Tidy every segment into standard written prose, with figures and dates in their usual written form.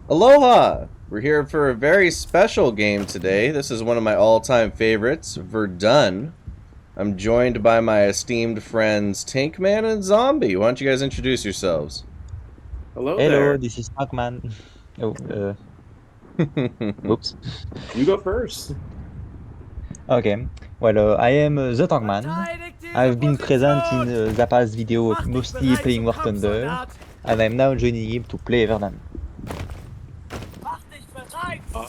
Aloha! We're here for a very special game today. This is one of my all-time favorites, Verdun. I'm joined by my esteemed friends Tankman and Zombie. Why don't you guys introduce yourselves? Hello Hello, there. this is Tankman. Oh, oops. You go first. Okay. Well, I am the Tankman. I've been present in Zappa's video mostly playing War Thunder, and I'm now joining him to play Verdun. Uh,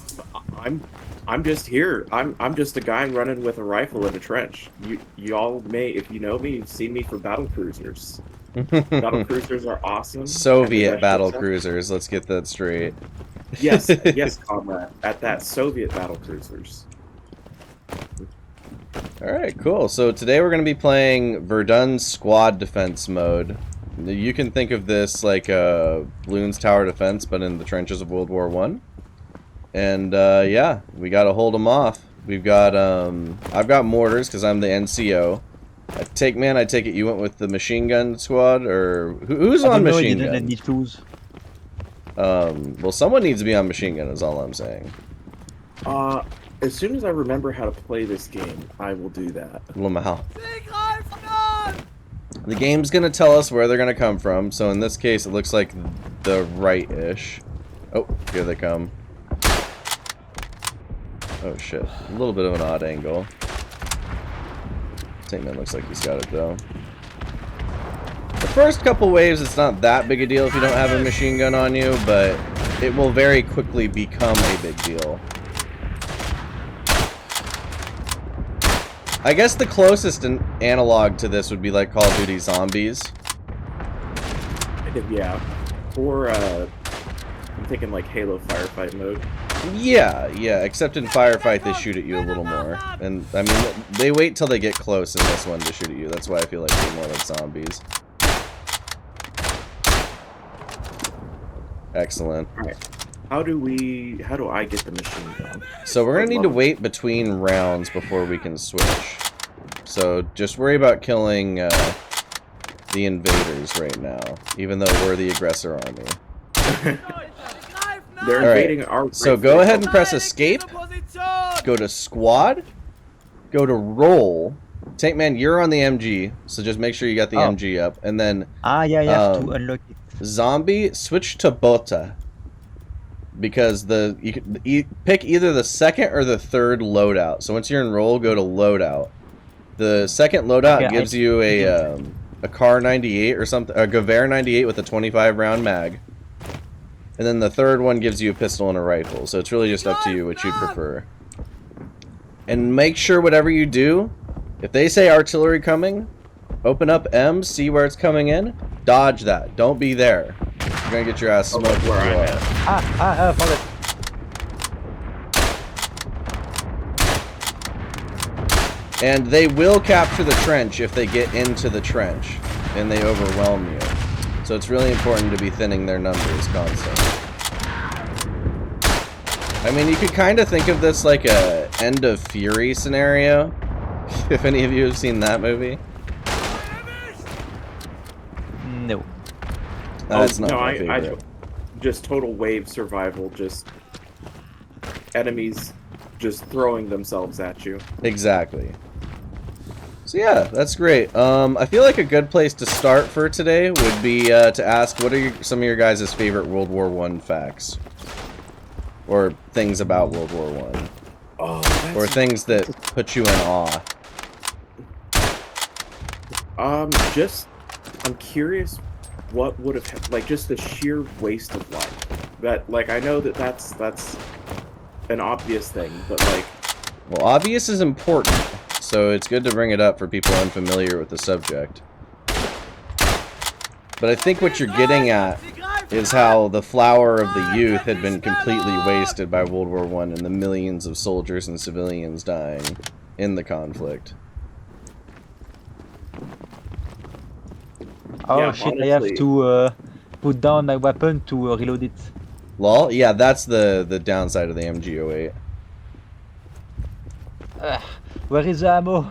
I'm just here. I'm just a guy running with a rifle in a trench. You all may, if you know me, you've seen me for battle cruisers. Battle cruisers are awesome. Soviet battle cruisers, let's get that straight. Yes, yes, comrade. At that, Soviet battle cruisers. Alright, cool. So today we're going to be playing Verdun's squad defense mode. You can think of this like a Bloons Tower Defense, but in the trenches of World War I. And yeah, we gotta hold them off. We've got I've got mortars because I'm the NCO. I take it you went with the machine gun squad, or who's on machine gun? I didn't choose. Well, someone needs to be on machine gun is all I'm saying. As soon as I remember how to play this game, I will do that. Lamau. The game's gonna tell us where they're gonna come from. So in this case, it looks like the right-ish. Oh, here they come. Oh shit, a little bit of an odd angle. Tankman looks like he's got it though. The first couple waves, it's not that big a deal if you don't have a machine gun on you, but it will very quickly become a big deal. I guess the closest analog to this would be like Call of Duty Zombies. Yeah. Or, I'm thinking like Halo Firefight mode. Yeah, except in Firefight they shoot at you a little more. And, I mean, they wait till they get close in this one to shoot at you. That's why I feel like they're more like zombies. Excellent. Alright. How do I get the machine gun? So we're gonna need to wait between rounds before we can switch. So just worry about killing the invaders right now, even though we're the aggressor army. They're invading our... So go ahead and press escape, go to squad, go to roll. Tankman, you're on the MG, so just make sure you got the MG up, and then yeah, you have to unlock it. Zombie, switch to Bota. Because you can pick either the second or the third loadout. So once you're in roll, go to loadout. The second loadout gives you a Kar 98 or something, a Gewehr 98 with a 25 round mag. And then the third one gives you a pistol and a rifle. So it's really just up to you what you'd prefer. And make sure whatever you do, if they say artillery coming, open up M, see where it's coming in, dodge that. Don't be there. You're gonna get your ass smoked where I'm at. Found it. And they will capture the trench if they get into the trench and they overwhelm you. So it's really important to be thinning their numbers constantly. I mean, you could kind of think of this like a End of Fury scenario. If any of you have seen that movie. No. That's not my favorite. I just total wave survival, just enemies just throwing themselves at you. Exactly. So yeah, that's great. I feel like a good place to start for today would be to ask what are some of your guys' favorite World War I facts? Or things about World War I. Oh, or things that put you in awe. I'm curious what would have, like, just the sheer waste of life. That, like, I know that that's an obvious thing, but, like... Well, obvious is important, so it's good to bring it up for people unfamiliar with the subject. But I think what you're getting at is how the flower of the youth had been completely wasted by World War I and the millions of soldiers and civilians dying in the conflict. Oh Yeah, shit, honestly, I have to put down my weapon to reload it. Lol? Yeah, that's the downside of the MG08. Where is the ammo?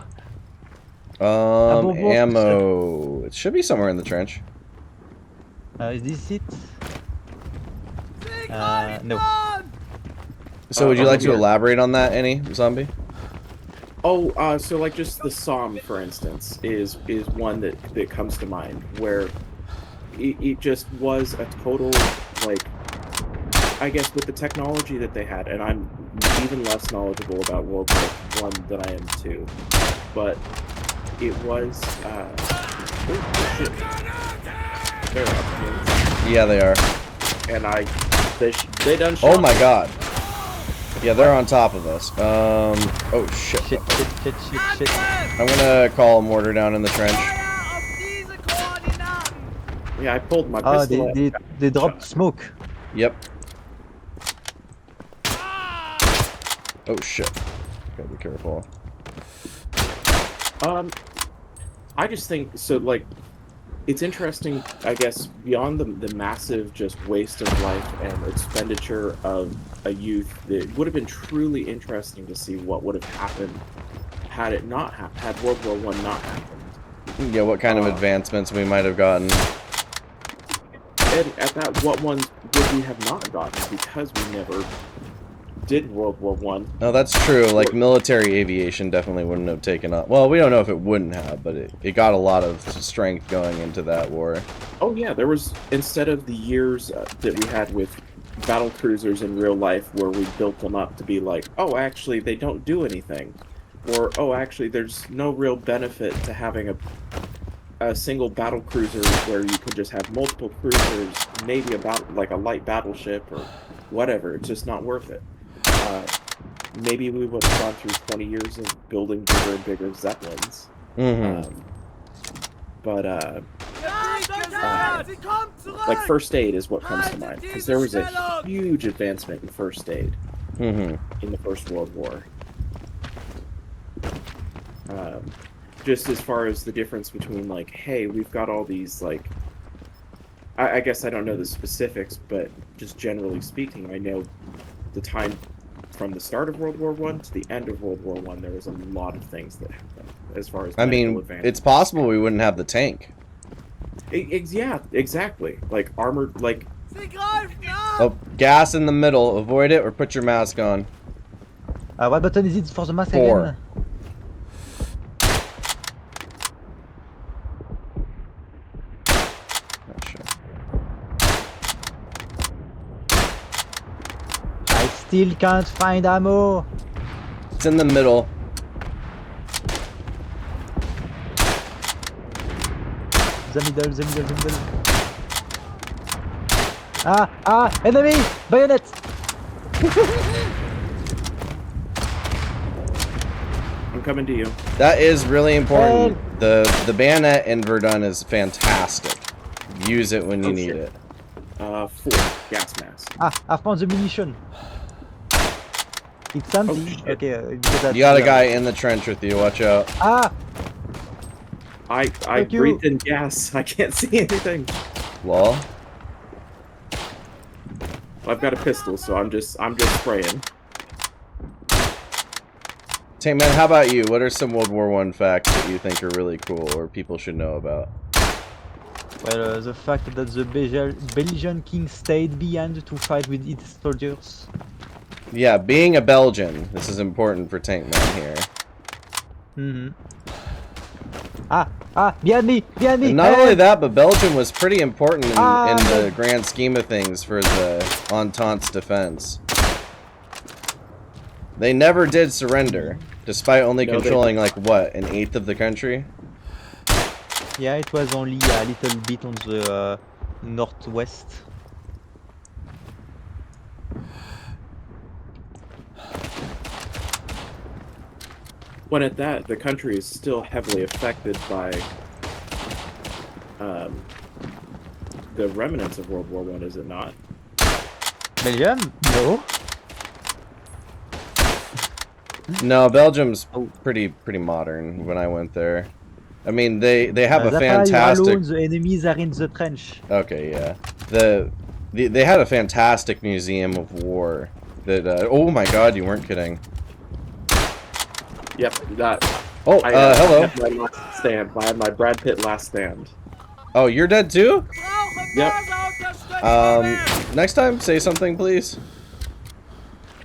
Ammo... It should be somewhere in the trench. Is this it? No. So would you like to elaborate on that, any zombie? Oh, so like just the Somme, for instance, is one that comes to mind, where it just was a total, like, I guess with the technology that they had, and I'm even less knowledgeable about World War I than I am II, but it was, oh, shit. They're up. Yeah, they are. And they done shot. Oh my god. Yeah, they're on top of us. Oh shit. Shit. I'm gonna call a mortar down in the trench. Yeah, I pulled my Oh, pistol. they dropped smoke. Yep. Oh shit. Gotta be careful. I just think so. Like, it's interesting, I guess, beyond the massive just waste of life and expenditure of a youth. It would have been truly interesting to see what would have happened had it not had World War I not happened. Yeah, what kind of advancements we might have gotten. And at that, what ones would we have not gotten because we never did World War I? No, that's true. Like, military aviation definitely wouldn't have taken up. Well, we don't know if it wouldn't have, but it got a lot of strength going into that war. Oh yeah, there was, instead of the years that we had with battle cruisers in real life where we built them up to be like, oh, actually, they don't do anything. Or, oh, actually, there's no real benefit to having a single battle cruiser where you could just have multiple cruisers, maybe about like a light battleship or whatever. It's just not worth it. Maybe we would have gone through 20 years of building bigger and bigger Zeppelins. Like first aid is what comes to mind, because there was a huge advancement in first aid in the First World War. Just as far as the difference between, like, hey, we've got all these, like, I guess I don't know the specifics, but just generally speaking, I know the time from the start of World War I to the end of World War I, there was a lot of things that happened as far as I mean, it's possible we wouldn't have the tank. Yeah, exactly. Like armored, like. Oh, gas in the middle. Avoid it or put your mask on. What button is it for the mask 4. again? Not sure. I still can't find ammo. It's in the middle. The middle. Enemy! Bayonet! I'm coming to you. That is really important. The bayonet in Verdun is fantastic. Use it when you need it. 4 gas mask. I found the munition. It's empty. Okay, you got a guy in the trench with you. Watch out. I breathed in gas. I can't see anything. Lol. I've got a pistol, so I'm just spraying. Tankman, how about you? What are some World War I facts that you think are really cool or people should know about? Well, the fact that the Belgian king stayed behind to fight with its soldiers. Yeah, being a Belgian, this is important for Tankman here. Behind me! And not only that, but Belgium was pretty important in the grand scheme of things for the Entente's defense. They never did surrender, despite only controlling, like, what, 1/8 of the country? Yeah, it was only a little bit on the northwest. When at that, the country is still heavily affected by the remnants of World War I, is it not? Belgium? No. No, Belgium's pretty modern when I went there. I mean, they have a fantastic. Alone, the enemies are in the trench. Okay, yeah. They had a fantastic museum of war. That oh my God, you weren't kidding. Yep, that. Oh, hello. I had my last stand. I had my Brad Pitt last stand. Oh, you're dead too? Yep. Next time, say something, please.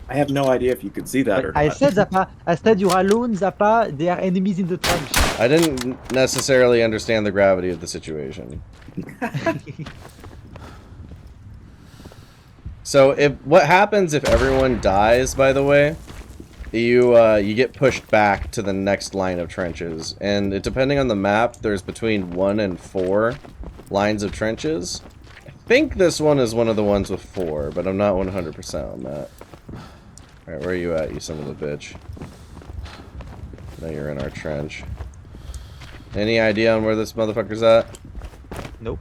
I have no idea if you could see that or I not. said Zappa. I said you're alone, Zappa. There are enemies in the trench. I didn't necessarily understand the gravity of the situation. So, what happens if everyone dies, by the way, you get pushed back to the next line of trenches. And depending on the map, there's between 1 and 4 lines of trenches. I think this one is one of the ones with 4, but I'm not 100% on that. Alright, where are you at, you son of a bitch? Now you're in our trench. Any idea on where this motherfucker's at? Nope.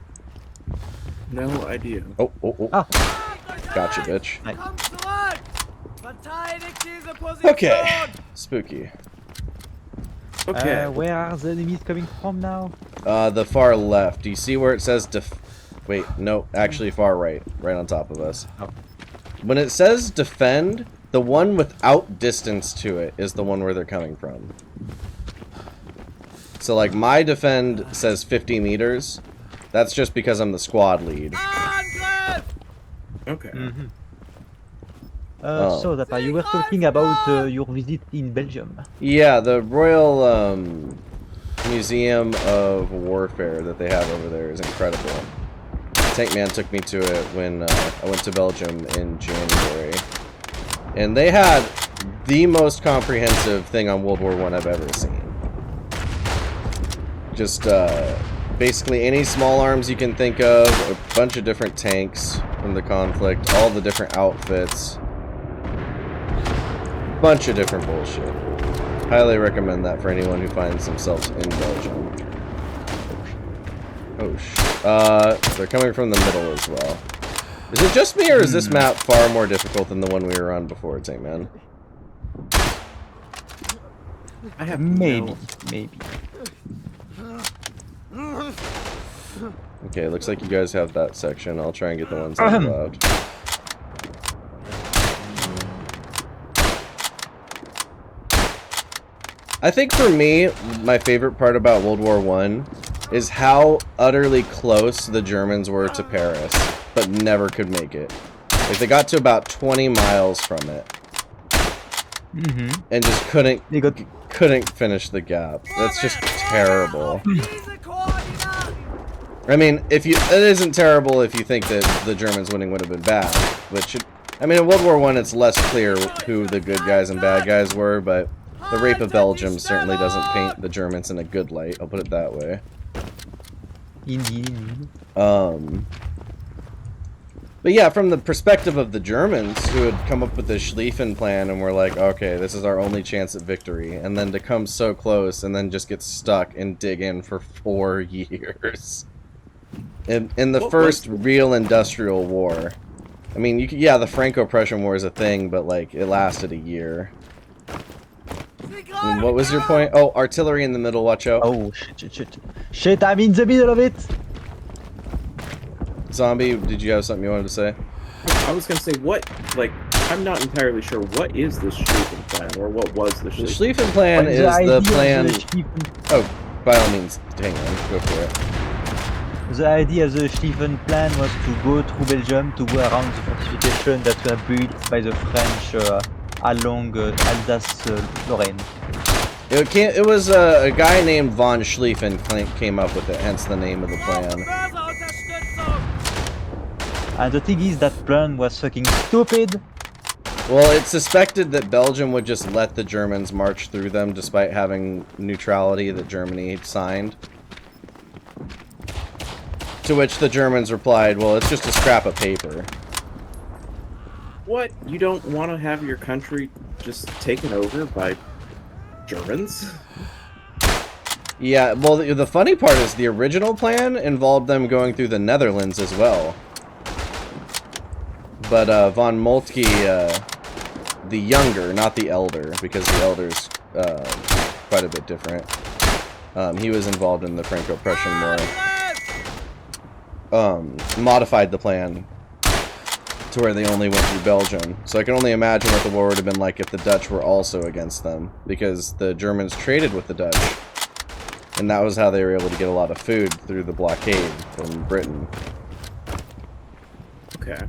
No idea. Oh. Ah. Gotcha, bitch. Nice. Okay. Spooky. Okay. Where are the enemies coming from now? The far left. Do you see where it says wait, no, actually far right. Right on top of us. Oh. When it says defend, the one without distance to it is the one where they're coming from. So, like, my defend says 50 meters. That's just because I'm the squad lead. Okay. Mm-hmm. Oh. So, Zappa, you were talking about your visit in Belgium. Yeah, the Royal Museum of Warfare that they have over there is incredible. Tankman took me to it when I went to Belgium in January. And they had the most comprehensive thing on World War I I've ever seen. Just basically any small arms you can think of, a bunch of different tanks from the conflict, all the different outfits. Bunch of different bullshit. Highly recommend that for anyone who finds themselves in Belgium. Oh shit. They're coming from the middle as well. Is it just me, or is this map far more difficult than the one we were on before, Tankman? I have Maybe. Okay, looks like you guys have that section. I'll try and get the ones on the left. I think for me, my favorite part about World War I is how utterly close the Germans were to Paris, but never could make it. Like, they got to about 20 miles from it. And just couldn't finish the gap. That's just terrible. I mean, it isn't terrible if you think that the Germans winning would have been bad, which I mean, in World War I, it's less clear who the good guys and bad guys were, but the rape of Belgium certainly doesn't paint the Germans in a good light. I'll put it that way. Indeed. But yeah, from the perspective of the Germans, who had come up with the Schlieffen plan and were like, okay, this is our only chance at victory, and then to come so close and then just get stuck and dig in for 4 years. In the first real industrial war. I mean, yeah, the Franco-Prussian War is a thing, but, like, it lasted a year. And what was your point? Oh, artillery in the middle, watch out. Oh, shit. Shit, I'm in the middle of it! Zombie, did you have something you wanted to say? I was gonna say, I'm not entirely sure, what is the Schlieffen plan, or what was the Schlieffen plan? The Schlieffen plan is the plan... Oh, by all means, hang on, go for it. The idea of the Schlieffen plan was to go through Belgium to go around the fortifications that were built by the French along Alsace-Lorraine. It was a guy named von Schlieffen came up with it, hence the name of the plan. And the thing is, that plan was fucking stupid. Well, it's suspected that Belgium would just let the Germans march through them despite having neutrality that Germany signed. To which the Germans replied, well, it's just a scrap of paper. What? You don't want to have your country just taken over by Germans? Yeah, well, the funny part is the original plan involved them going through the Netherlands as well. But von Moltke, the younger, not the elder, because the elder's quite a bit different. He was involved in the Franco-Prussian War. Modified the plan to where they only went through Belgium. So I can only imagine what the war would have been like if the Dutch were also against them, because the Germans traded with the Dutch. And that was how they were able to get a lot of food through the blockade from Britain. Okay.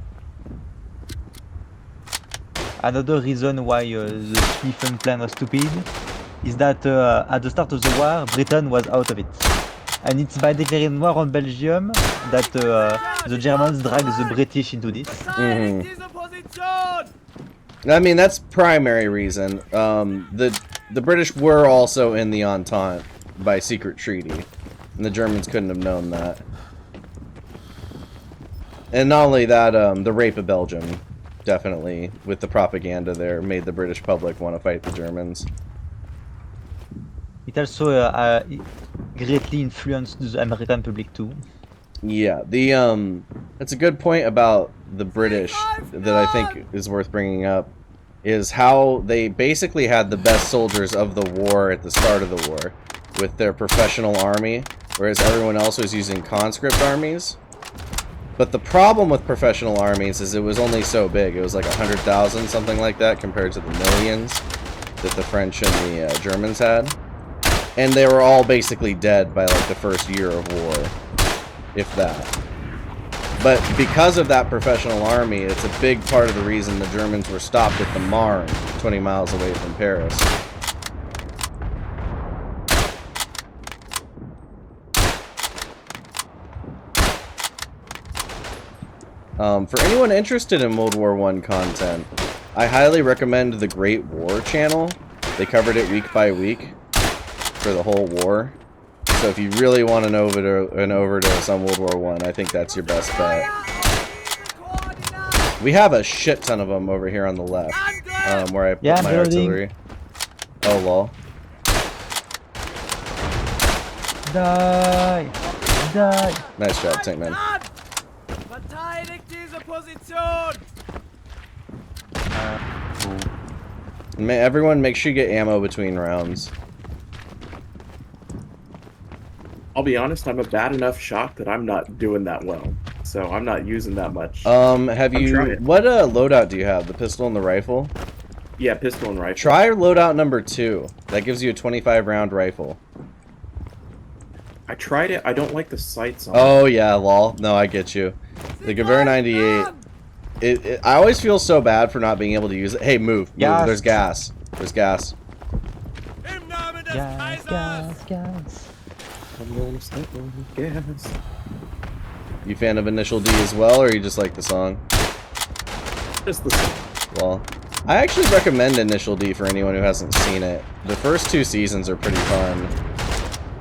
Another reason why the Schlieffen plan was stupid is that at the start of the war, Britain was out of it. And it's by declaring war on Belgium that the Germans dragged the British into this. I mean, that's primary reason. The British were also in the Entente by secret treaty, and the Germans couldn't have known that. And not only that, the rape of Belgium, definitely, with the propaganda there, made the British public want to fight the Germans. It also greatly influenced the American public too. Yeah, that's a good point about the British that I think is worth bringing up, is how they basically had the best soldiers of the war at the start of the war with their professional army, whereas everyone else was using conscript armies. But the problem with professional armies is it was only so big. It was like 100,000, something like that, compared to the millions that the French and the Germans had. And they were all basically dead by like the first year of war, if that. But because of that professional army, it's a big part of the reason the Germans were stopped at the Marne, 20 miles away from Paris. For anyone interested in World War I content, I highly recommend the Great War channel. They covered it week by week for the whole war. So if you really want an overdose on World War I think that's your best bet. We have a shit ton of them over here on the left, where I put my artillery. Oh lol. Die! Die! Nice job, Tankman. Everyone, make sure you get ammo between rounds. I'll be honest, I'm a bad enough shot that I'm not doing that well. So I'm not using that much. Have you... What loadout do you have? The pistol and the rifle? Yeah, pistol and rifle. Try loadout number 2. That gives you a 25-round rifle. I tried it. I don't like the sights on Oh, yeah, lol. No, I get you. The Gewehr 98... I always feel so bad for not being able to use it. Hey, move. Move. There's gas. There's gas. Gas. I'm going to step on gas. You fan of Initial D as well, or you just like the song? Just the song. Well, I actually recommend Initial D for anyone who hasn't seen it. The first 2 seasons are pretty fun.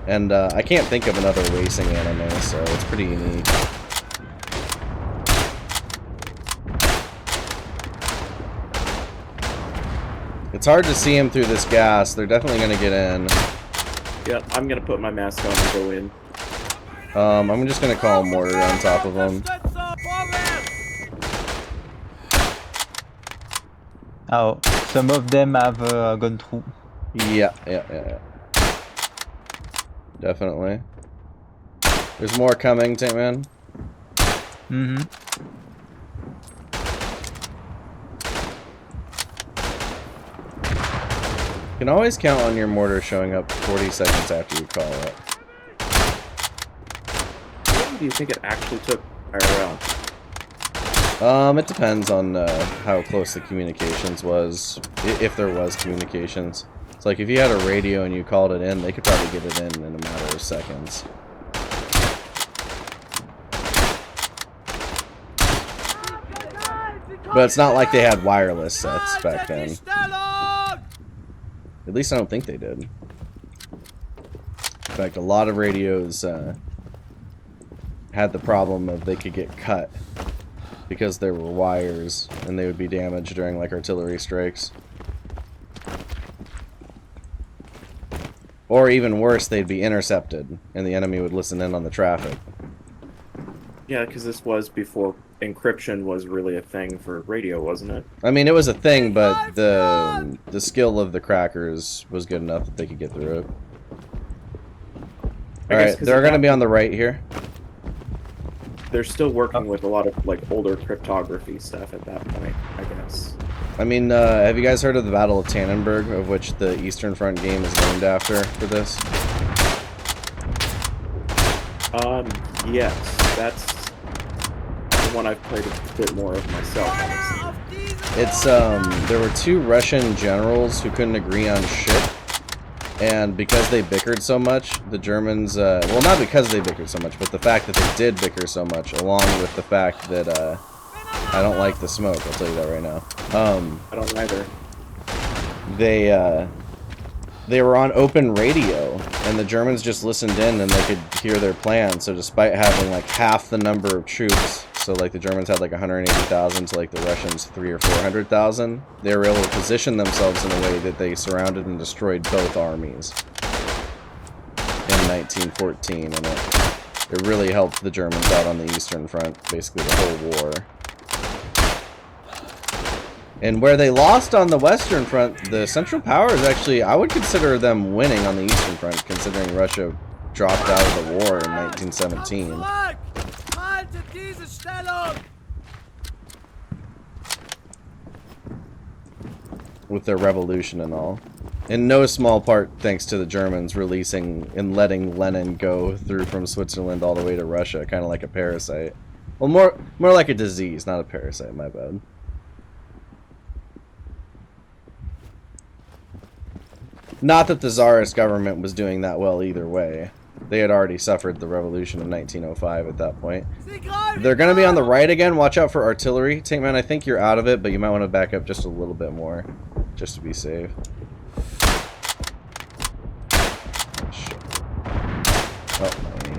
And I can't think of another racing anime, so it's pretty unique. It's hard to see them through this gas. They're definitely going to get in. Yeah, I'm going to put my mask on and go in. I'm just going to call a mortar on top of them. Oh, some of them have gone through. Yeah. Definitely. There's more coming, Tankman. Mm-hmm. You can always count on your mortar showing up 40 seconds after you call it. How long do you think it actually took IRL? It depends on how close the communications was, if there was communications. It's like if you had a radio and you called it in, they could probably get it in a matter of seconds. But it's not like they had wireless sets back then. At least I don't think they did. In fact, a lot of radios had the problem of they could get cut because there were wires and they would be damaged during like artillery strikes. Or even worse, they'd be intercepted and the enemy would listen in on the traffic. Yeah, because this was before encryption was really a thing for radio, wasn't it? I mean, it was a thing, but the skill of the crackers was good enough that they could get through it. Alright, they're going to be on the right here. They're still working with a lot of like older cryptography stuff at that point, I guess. I mean, have you guys heard of the Battle of Tannenberg, of which the Eastern Front game is named after for this? Yes, that's... one I've played a bit more of myself, honestly. It's there were two Russian generals who couldn't agree on shit, and because they bickered so much, the Germans well, not because they bickered so much, but the fact that they did bicker so much, along with the fact that I don't like the smoke, I'll tell you that right now. I don't either. They were on open radio, and the Germans just listened in and they could hear their plan. So despite having like half the number of troops, so like the Germans had like 180,000 to like the Russians 300,000 or 400,000, they were able to position themselves in a way that they surrounded and destroyed both armies in 1914, and it really helped the Germans out on the Eastern Front, basically the whole war. And where they lost on the Western Front, the Central Powers actually, I would consider them winning on the Eastern Front, considering Russia dropped out of the war in 1917. With their revolution and all. In no small part thanks to the Germans releasing and letting Lenin go through from Switzerland all the way to Russia, kind of like a parasite. Well, more like a disease, not a parasite, my bad. Not that the Tsarist government was doing that well either way. They had already suffered the revolution of 1905 at that point. They're going to be on the right again. Watch out for artillery. Tankman, I think you're out of it, but you might want to back up just a little bit more, just to be safe. Shit. Oh, my aim.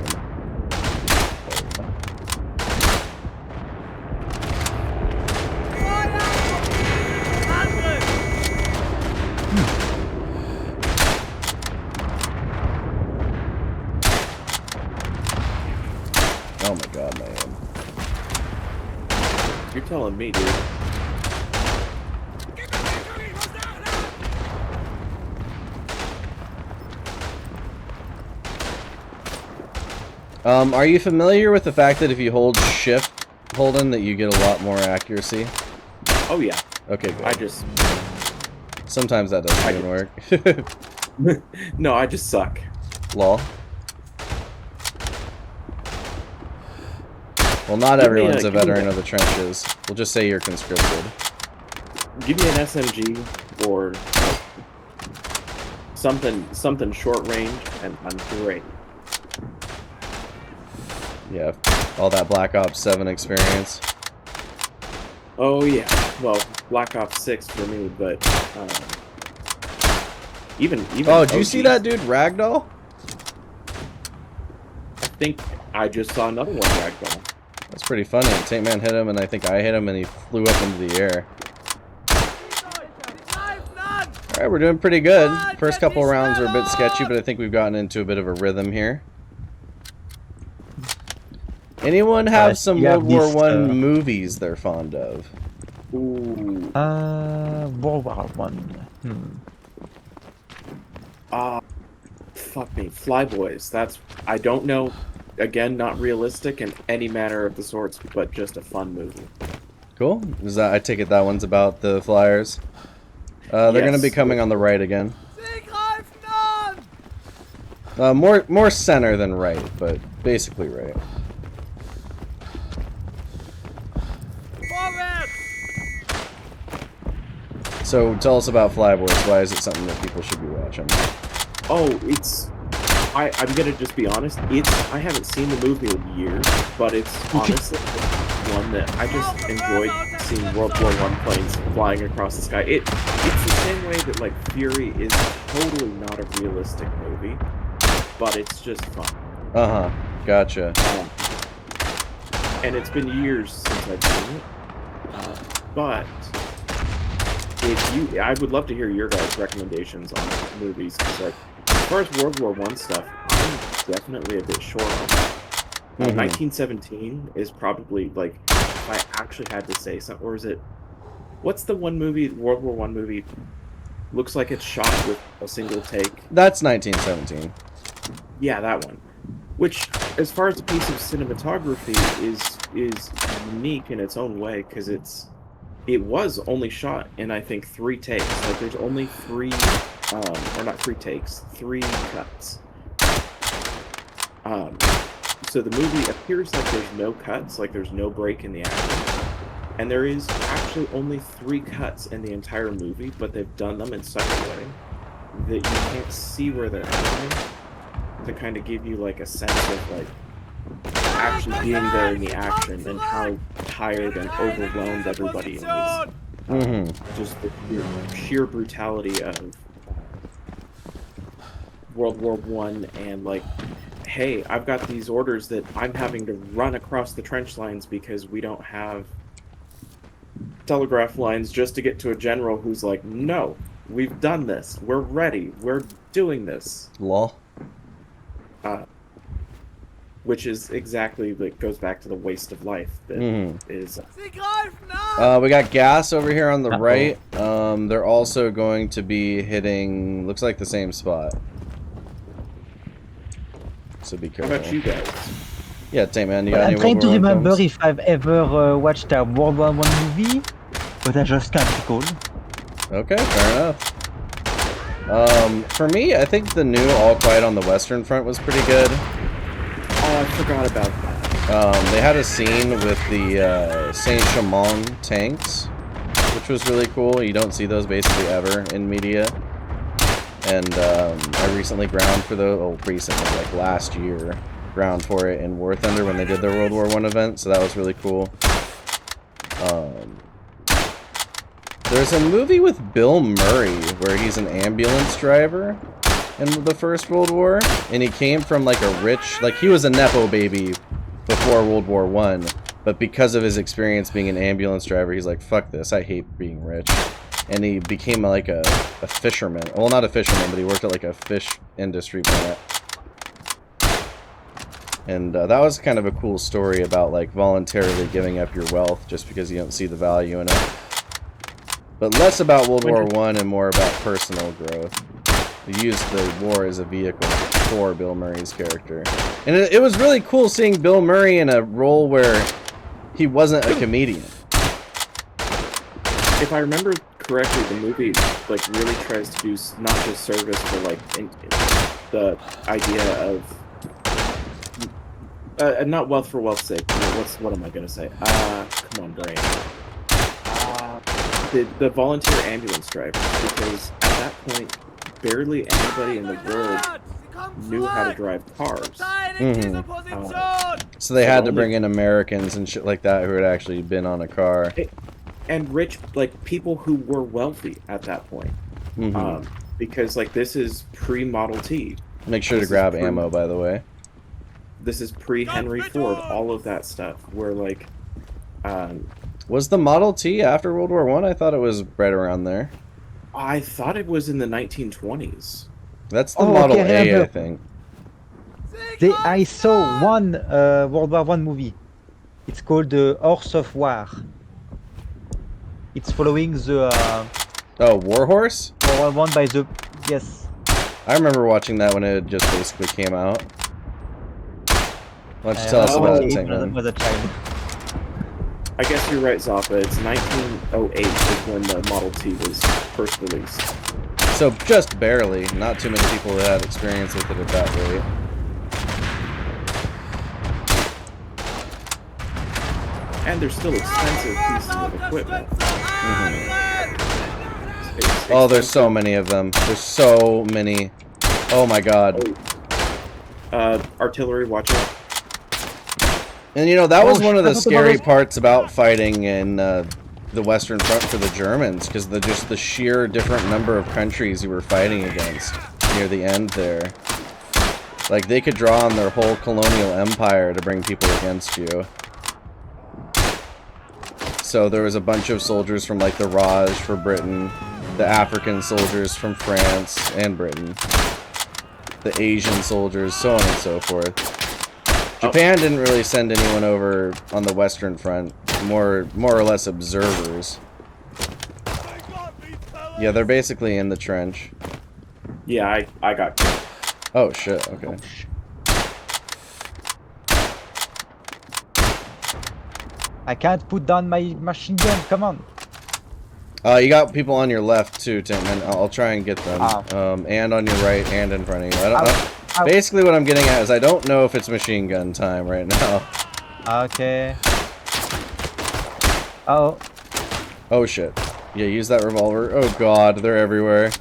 Oh my god, my aim. You're telling me, dude. Are you familiar with the fact that if you hold shift, Holden, that you get a lot more accuracy? Oh yeah. Okay, good. Sometimes that doesn't even work. No, I just suck. Lol. Well, not everyone's a veteran of the trenches. We'll just say you're conscripted. Give me an SMG or something short range, and I'm great. Yeah, all that Black Ops 7 experience. Oh yeah, well, Black Ops 6 for me, but even. Oh, did you see that dude Ragdoll? I think I just saw another one Ragdoll. That's pretty funny. Tankman hit him, and I think I hit him, and he flew up into the air. Alright, we're doing pretty good. First couple rounds are a bit sketchy, but I think we've gotten into a bit of a rhythm here. Anyone have some World War I movies they're fond of? Ooh. World War I. Fuck me. Flyboys. That's... I don't know... Again, not realistic in any manner of the sorts, but just a fun movie. Cool. Is that, I take it that one's about the flyers. They're going to be coming on the right again. More center than right, but basically right. So tell us about Flyboys. Why is it something that people should be watching? Oh, it's... I'm gonna just be honest, I haven't seen the movie in years, but it's honestly one that I just enjoyed seeing World War I planes flying across the sky. It's the same way that, like, Fury is totally not a realistic movie, but it's just fun. Uh-huh. Gotcha. And it's been years since I've seen it, but I would love to hear your guys' recommendations on movies, because, like, as far as World War I stuff, I'm definitely a bit short on that. 1917 is probably, like, if I actually had to say something, or is it... What's the one movie, World War I movie, looks like it's shot with a single take? That's 1917. Yeah, that one. Which, as far as a piece of cinematography, is unique in its own way, because it was only shot in, I think, 3 takes. Like, there's only 3... or not 3 takes, 3 cuts. So the movie appears like there's no cuts, like there's no break in the action. And there is actually only 3 cuts in the entire movie, but they've done them in such a way that you can't see where they're happening, to kind of give you like a sense of like actually being there in the action and how tired and overwhelmed everybody is. Just the sheer brutality of World War I, and like, hey, I've got these orders that I'm having to run across the trench lines because we don't have telegraph lines just to get to a general who's like, no, we've done this, we're ready, we're doing this. Lol. Which is exactly, like, goes back to the waste of life that is. We got gas over here on the right. They're also going to be hitting, looks like the same spot. So be careful. How about you guys? Yeah, Tankman, you got I'm any trying to World War I remember films? if I've ever watched a World War I movie, but I just can't recall. Okay, fair enough. For me, I think the new All Quiet on the Western Front was pretty good. Oh, I forgot about that. They had a scene with the Saint-Chamond tanks, which was really cool. You don't see those basically ever in media. And I recently ground for recently, like last year, ground for it in War Thunder when they did their World War I event, so that was really cool. There's a movie with Bill Murray where he's an ambulance driver in the First World War, and he came from like a rich, like he was a Nepo baby before World War I, but because of his experience being an ambulance driver, he's like, fuck this, I hate being rich. And he became like a fisherman. Well, not a fisherman, but he worked at like a fish industry plant. And that was kind of a cool story about like voluntarily giving up your wealth just because you don't see the value in it. But less about World War I and more about personal growth. He used the war as a vehicle for Bill Murray's character. And it was really cool seeing Bill Murray in a role where he wasn't a comedian. If I remember correctly, the movie like really tries to do not just service for like the idea of not wealth for wealth's sake. What am I gonna say? Come on, brain. The volunteer ambulance drivers, because at that point, barely anybody in the world knew how to drive cars. So they had to bring in Americans and shit like that who had actually been on a car. And rich, like, people who were wealthy at that point. Because, like, this is pre-Model T. Make sure to grab ammo, by the way. This is pre-Henry Ford, all of that stuff, where, like... was the Model T after World War I? I thought it was right around there. I thought it was in the 1920s. That's the Model okay, A, I think. I saw one World War I movie. It's called The Horse of War. It's following the Oh, Warhorse? World War I by the... Yes. I remember watching that when it just basically came out. Why don't you tell us about it, Tankman? Was a child. I guess you're right, Zappa. It's 1908 is when the Model T was first released. So just barely. Not too many people that had experience with it at that rate. And they're still expensive pieces of equipment. Oh, there's so many of them. There's so many. Oh my god. Artillery, watch out. And you know, that was one of the scary parts about fighting in the Western Front for the Germans, because just the sheer different number of countries you were fighting against near the end there. Like, they could draw on their whole colonial empire to bring people against you. So there was a bunch of soldiers from like the Raj for Britain, the African soldiers from France and Britain, the Asian soldiers, so on and so forth. Japan didn't really send anyone over on the Western Front, more or less observers. Yeah, they're basically in the trench. Yeah, I got killed. Oh shit, okay. I can't put down my machine gun, come on. You got people on your left too, Tim, and I'll try and get them. And on your right and in front of you. Basically, what I'm getting at is I don't know if it's machine gun time right now. Okay. Oh. Oh shit. Yeah, use that revolver. Oh god, they're everywhere.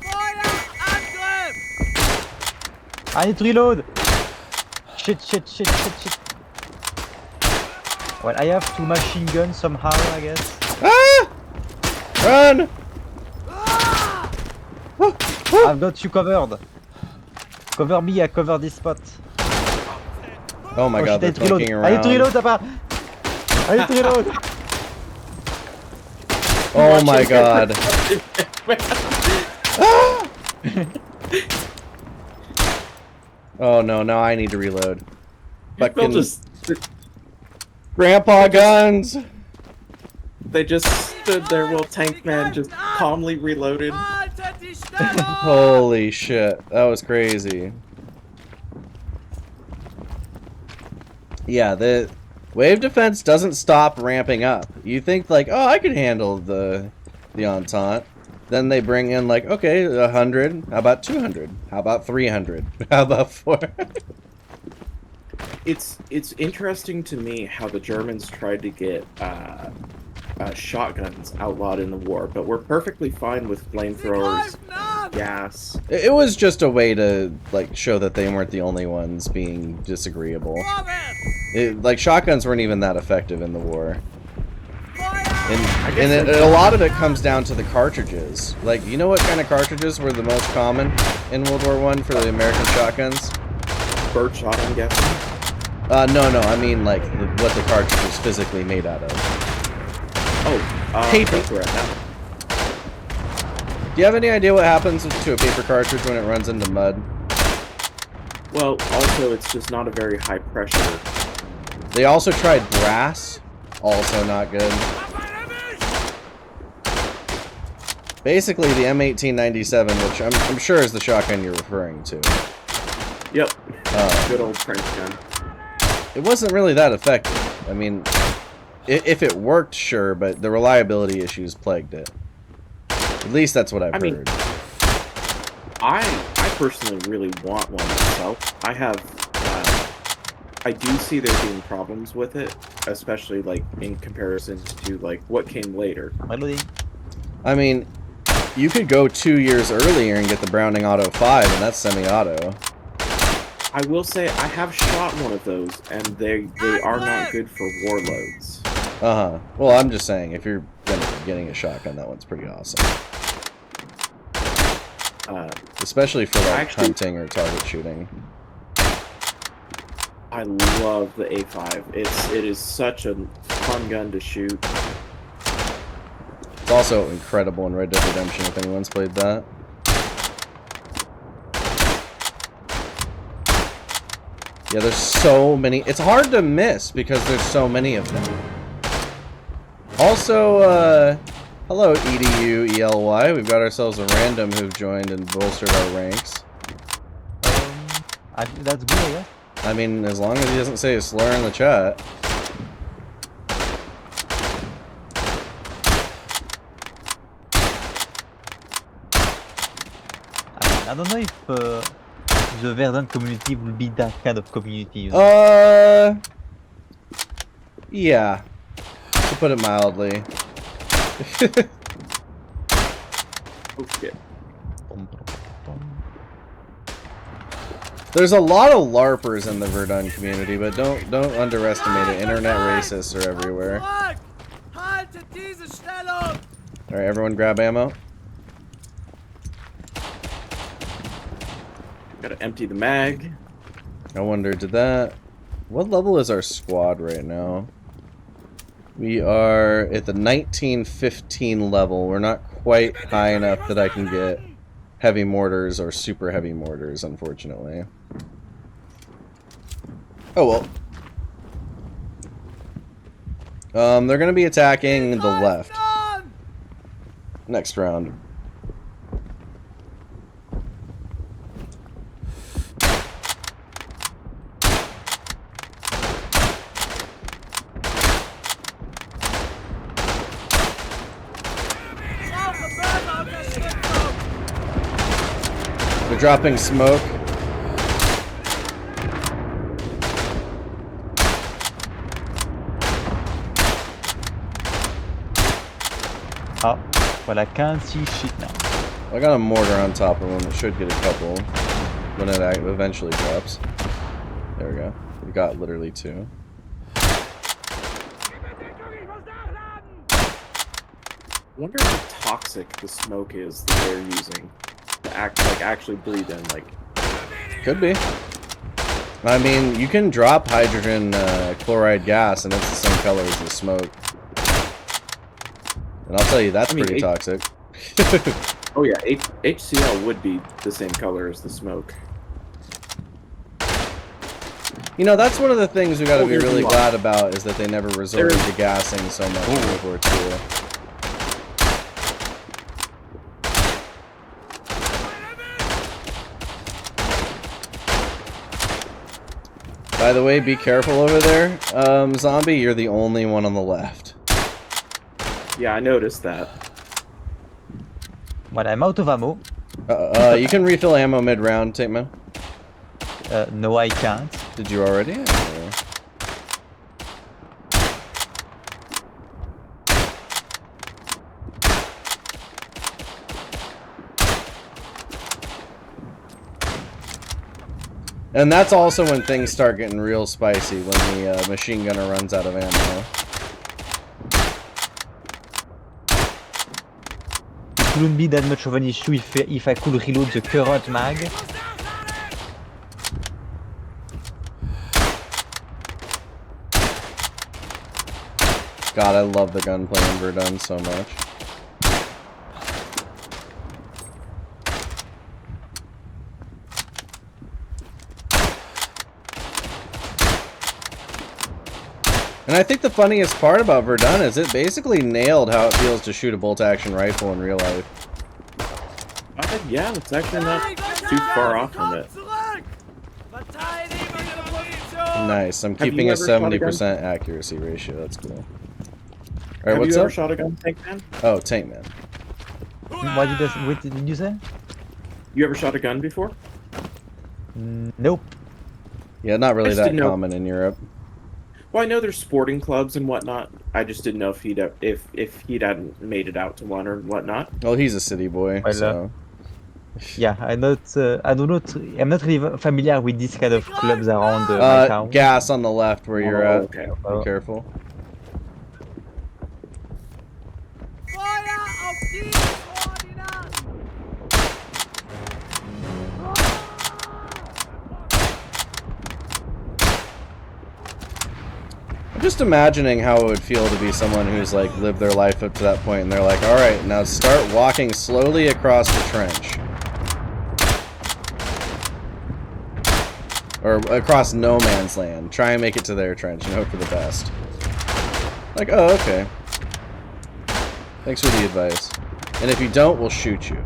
I need to reload. Shit. Well, I have 2 machine guns somehow, I guess. Ah! Run! I've got you covered. Cover me, I cover this spot. Oh my god, they're shit, I need to flanking reload. around. I need to reload, Zappa. I need to reload. Oh my god. Ah! Oh no, now I need to reload. Fucking just grandpa guns! they just stood there while Tankman just calmly reloaded. Holy shit, that was crazy. Yeah, the wave defense doesn't stop ramping up. You think like, oh, I can handle the Entente. Then they bring in like, okay, 100. How about 200? How about 300? How about 400? It's interesting to me how the Germans tried to get shotguns outlawed in the war, but we're perfectly fine with flamethrowers, gas. It was just a way to like show that they weren't the only ones being disagreeable. Like shotguns weren't even that effective in the war. And a lot of it comes down to the cartridges. Like, you know what kind of cartridges were the most common in World War I for the American shotguns? Birdshot, I'm guessing. No, I mean like what the cartridge is physically made out of. Oh, paper. Right now. Do you have any idea what happens to a paper cartridge when it runs into mud? Well, also it's just not a very high pressure. They also tried brass, also not good. Basically, the M1897, which I'm sure is the shotgun you're referring to. Yep. Good old French gun. It wasn't really that effective. I mean, if it worked, sure, but the reliability issues plagued it. At least that's what I've heard. I personally really want one myself. I have. I do see there being problems with it, especially like in comparison to like what came later. I mean, you could go 2 years earlier and get the Browning Auto 5, and that's semi-auto. I will say I have shot one of those, and they are not good for warloads. Uh-huh. Well, I'm just saying, if you're gonna be getting a shotgun, that one's pretty awesome. Especially for like hunting or target shooting. I love the A5. It is such a fun gun to shoot. It's also incredible in Red Dead Redemption if anyone's played that. Yeah, there's so many. It's hard to miss because there's so many of them. Also, hello EDU ELY. We've got ourselves a random who've joined and bolstered our ranks. That's good, yeah. I mean, as long as he doesn't say a slur in the chat. I don't know if the Verdun community will be that kind of community. You know? Yeah. To put it mildly. Okay. There's a lot of LARPers in the Verdun community, but don't underestimate it. Internet racists are everywhere. Alright, everyone grab ammo. Gotta empty the mag. I wonder, did that... What level is our squad right now? We are at the 1915 level. We're not quite high enough that I can get heavy mortars or super heavy mortars, unfortunately. Oh well. They're gonna be attacking the left. Next round. They're dropping smoke. Voilà, can't see shit now. I got a mortar on top of him. It should get a couple when it eventually drops. There we go. We got literally 2. I wonder how toxic the smoke is that they're using to actually breathe in. Like, Could be. I mean, you can drop hydrogen chloride gas and it's the same color as the smoke. And I'll tell you, that's pretty toxic. Oh yeah, HCl would be the same color as the smoke. You know, that's one of the things we gotta be really glad about, is that they never resorted to gassing so much in World War II. By the way, be careful over there, Zombie. You're the only one on the left. Yeah, I noticed that. Well, I'm out of ammo. You can refill ammo mid-round, Tankman. No, I can't. Did you already? Or... And that's also when things start getting real spicy, when the machine gunner runs out of ammo. It wouldn't be that much of an issue if I could reload the current mag. God, I love the gunplay in Verdun so much. And I think the funniest part about Verdun is it basically nailed how it feels to shoot a bolt-action rifle in real life. Yeah, it's actually not too far off from it. Nice. I'm keeping a 70% accuracy ratio. That's cool. Alright, what's Have you ever up? shot a gun, Tankman? Oh, Tankman. What did you say? You ever shot a gun before? Nope. Yeah, not really just that didn't know. common in Europe. Well, I know there's sporting clubs and whatnot. I just didn't know if he'd hadn't made it out to one or whatnot. Well, he's a city boy, Well, so... Yeah, I'm not really familiar with this kind of clubs around my town. Gas on the left where you're at. Okay. Be careful. I'm just imagining how it would feel to be someone who's like lived their life up to that point, and they're like, all right, now start walking slowly across the trench. Or across no man's land. Try and make it to their trench and hope for the best. Like, oh, okay. Thanks for the advice. And if you don't, we'll shoot you.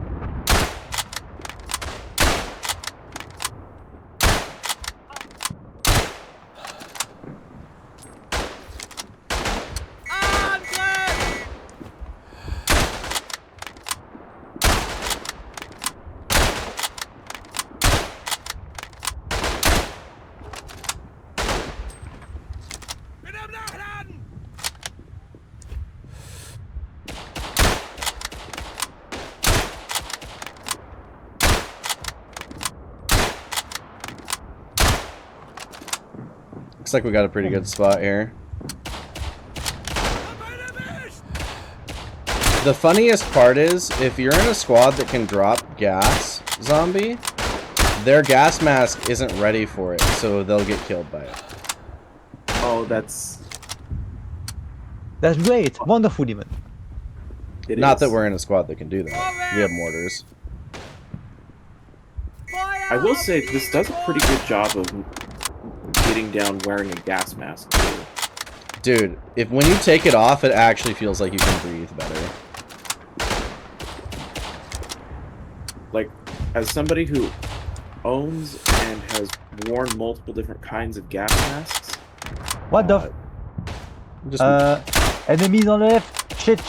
Looks like we got a pretty good spot here. The funniest part is, if you're in a squad that can drop gas, Zombie, their gas mask isn't ready for it, so they'll get killed by it. Oh, that's great, wonderful even. Not that we're in a squad that can do that. We have mortars. I will say this does a pretty good job of getting down wearing a gas mask too. Dude, when you take it off, it actually feels like you can breathe better. Like, as somebody who owns and has worn multiple different kinds of gas masks. What the enemies on the left! Shit!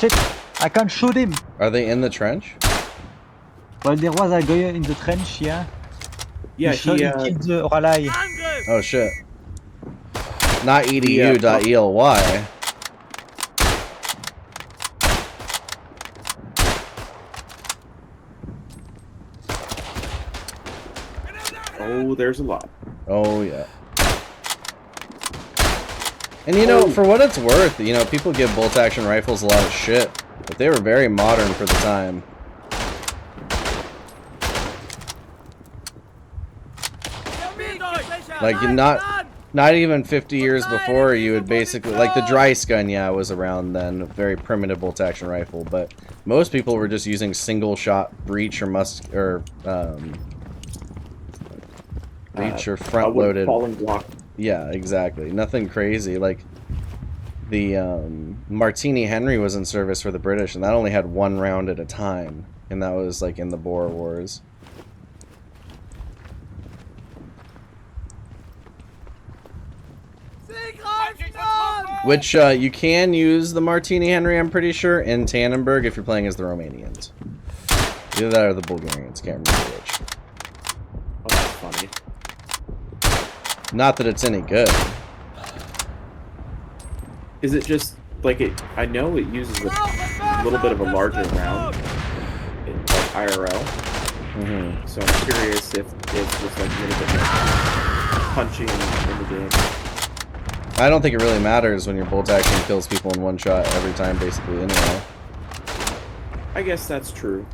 I can't shoot him! Are they in the trench? Well, there was a guy in the trench, yeah. Yeah, he killed the rally. Oh shit. Not edu.ely. Oh, there's a lot. Oh, yeah. And you know, for what it's worth, you know, people give bolt-action rifles a lot of shit, but they were very modern for the time. Like, not even 50 years before, you would basically, like, the Dreiss gun, yeah, was around then, a very primitive bolt-action rifle, but most people were just using single-shot breech or breech or front-loaded. Falling block. Yeah, exactly. Nothing crazy. Like, the Martini Henry was in service for the British, and that only had one round at a time, and that was, like, in the Boer Wars. Which, you can use the Martini Henry, I'm pretty sure, in Tannenberg if you're playing as the Romanians. Either that or the Bulgarians, can't remember which. Oh, that's funny. Not that it's any good. Is it just, like, I know it uses a little bit of a larger round in, like, IRL. Mm-hmm. So I'm curious if it's just, like, a little bit more punching in the game. I don't think it really matters when your bolt action kills people in one shot every time, basically, anyway. I guess that's true.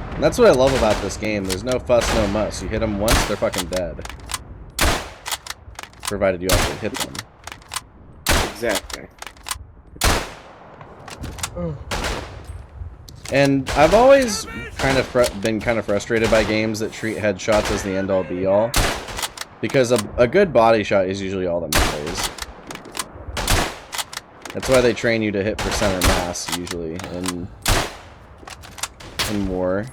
And that's what I love about this game. There's no fuss, no muss. You hit them once, they're fucking dead. Provided you actually hit them. Exactly. And I've always kind of been kind of frustrated by games that treat headshots as the end-all be-all. Because a good body shot is usually all that matters. That's why they train you to hit for center mass, usually, in war.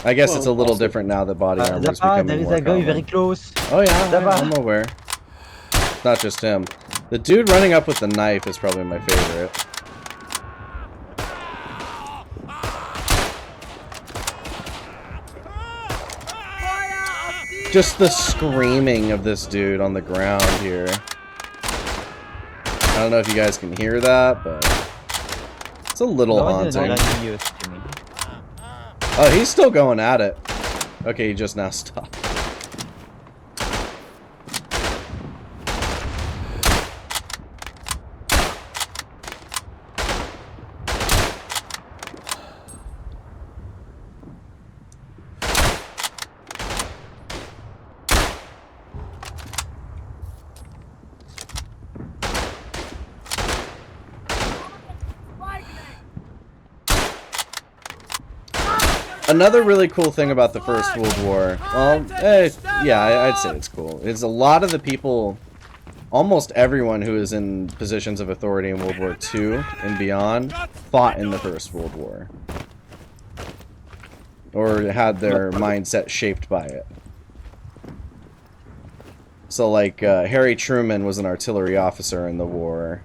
I guess it's a little different now that body armor is becoming there is more a guy common. very close. Oh yeah, Zappa. I'm aware. It's not just him. The dude running up with the knife is probably my favorite. Just the screaming of this dude on the ground here. I don't know if you guys can hear that, but it's a little haunting. Oh, he's still going at it. Okay, he just now stopped. Another really cool thing about the First World War, well, yeah, I'd say it's cool, is a lot of the people, almost everyone who is in positions of authority in World War II and beyond, fought in the First World War. Or had their mindset shaped by it. So, like, Harry Truman was an artillery officer in the war.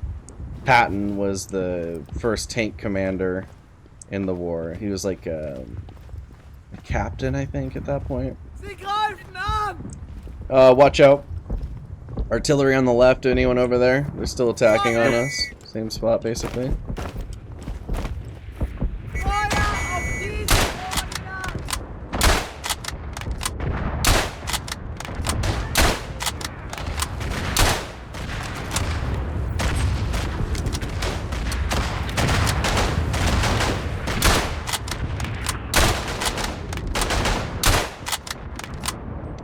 Patton was the first tank commander in the war. He was like a captain, I think, at that point. Watch out. Artillery on the left. Anyone over there? They're still attacking on us. Same spot, basically.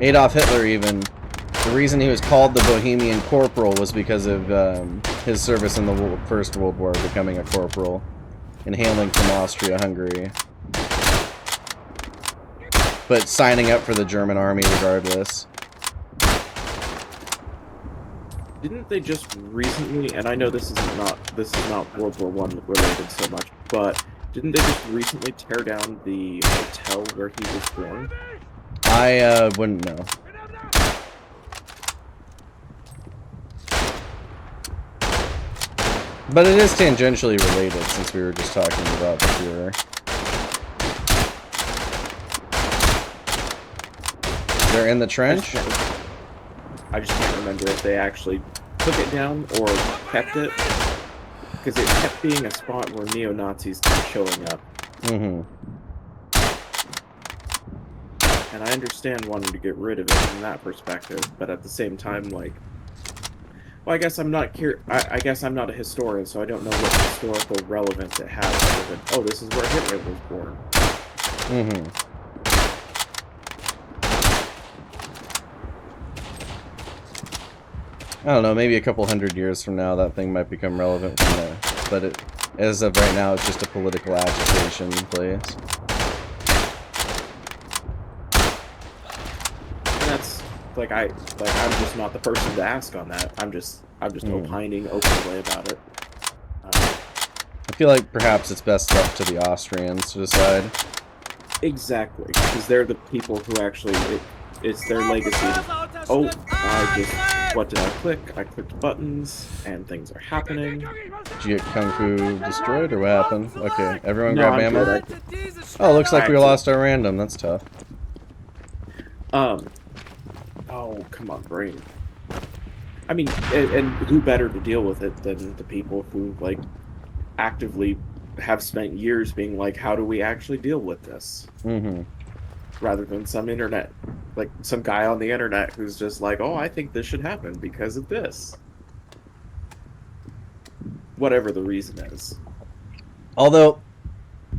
Adolf Hitler, even, the reason he was called the Bohemian Corporal was because of his service in the First World War, becoming a corporal and hailing from Austria-Hungary. But signing up for the German army regardless. Didn't they just recently, and I know this is not World War I related so much, but didn't they just recently tear down the hotel where he was born? I wouldn't know. But it is tangentially related, since we were just talking about the Führer. They're in the trench? I just can't remember if they actually took it down or kept it, because it kept being a spot where neo-Nazis kept showing up. Mm-hmm. And I understand wanting to get rid of it from that perspective, but at the same time, like, well, I guess I'm not I guess I'm not a historian, so I don't know what historical relevance it has other than, oh, this is where Hitler was born. Mm-hmm. I don't know, maybe a couple hundred years from now that thing might become relevant from there. But as of right now, it's just a political agitation place. And that's I'm just not the person to ask on that. I'm just opining openly about it. I feel like perhaps it's best left to the Austrians to decide. Exactly, because they're the people who actually it's their legacy. Oh, what did I click? I clicked buttons, and things are happening. Did you get Kung Fu destroyed, or what happened? Okay, everyone No, grab I'm ammo. good. Oh, looks like we lost our random. That's tough. Oh, come on, brain. I mean, and who better to deal with it than the people who, like, actively have spent years being like, how do we actually deal with this? Mm-hmm. Rather than some guy on the internet who's just like, oh, I think this should happen because of this. Whatever the reason is. Although,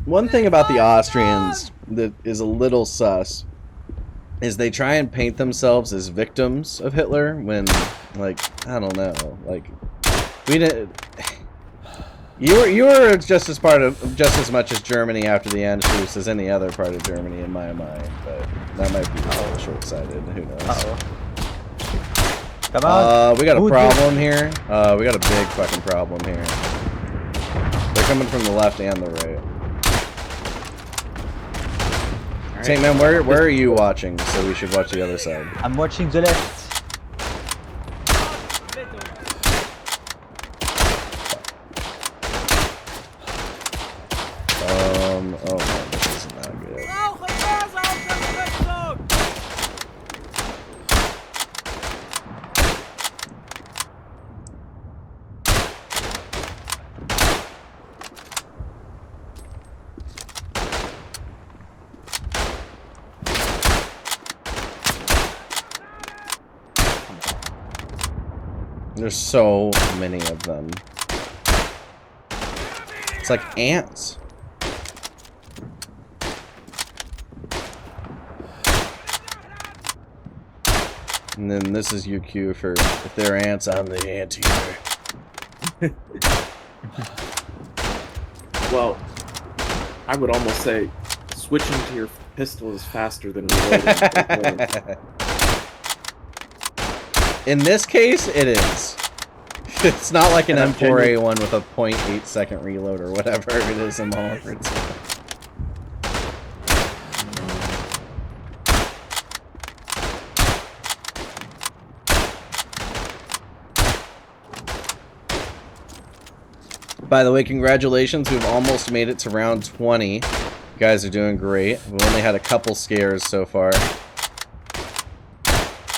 one thing about the Austrians that is a little sus is they try and paint themselves as victims of Hitler when, like, I don't know, like, we didn't. You were just as much as Germany after the Anschluss as any other part of Germany in my mind, but that might be a little short-sighted. Who knows? Uh-oh. Come on. We got a problem here. We got a big fucking problem here. They're coming from the left and the right. Tankman, where are you watching? So we should watch the other side. I'm watching the left. Oh man, this isn't that good. There's so many of them. It's like ants. And then this is your cue for, if they're ants, I'm the anteater. Well, I would almost say switching to your pistol is faster than reloading. In this case, it is. It's not like an M4A1 with a 0.8 second reload or whatever it is in Modern Warfare 2. By the way, congratulations. We've almost made it to round 20. You guys are doing great. We've only had a couple scares so far.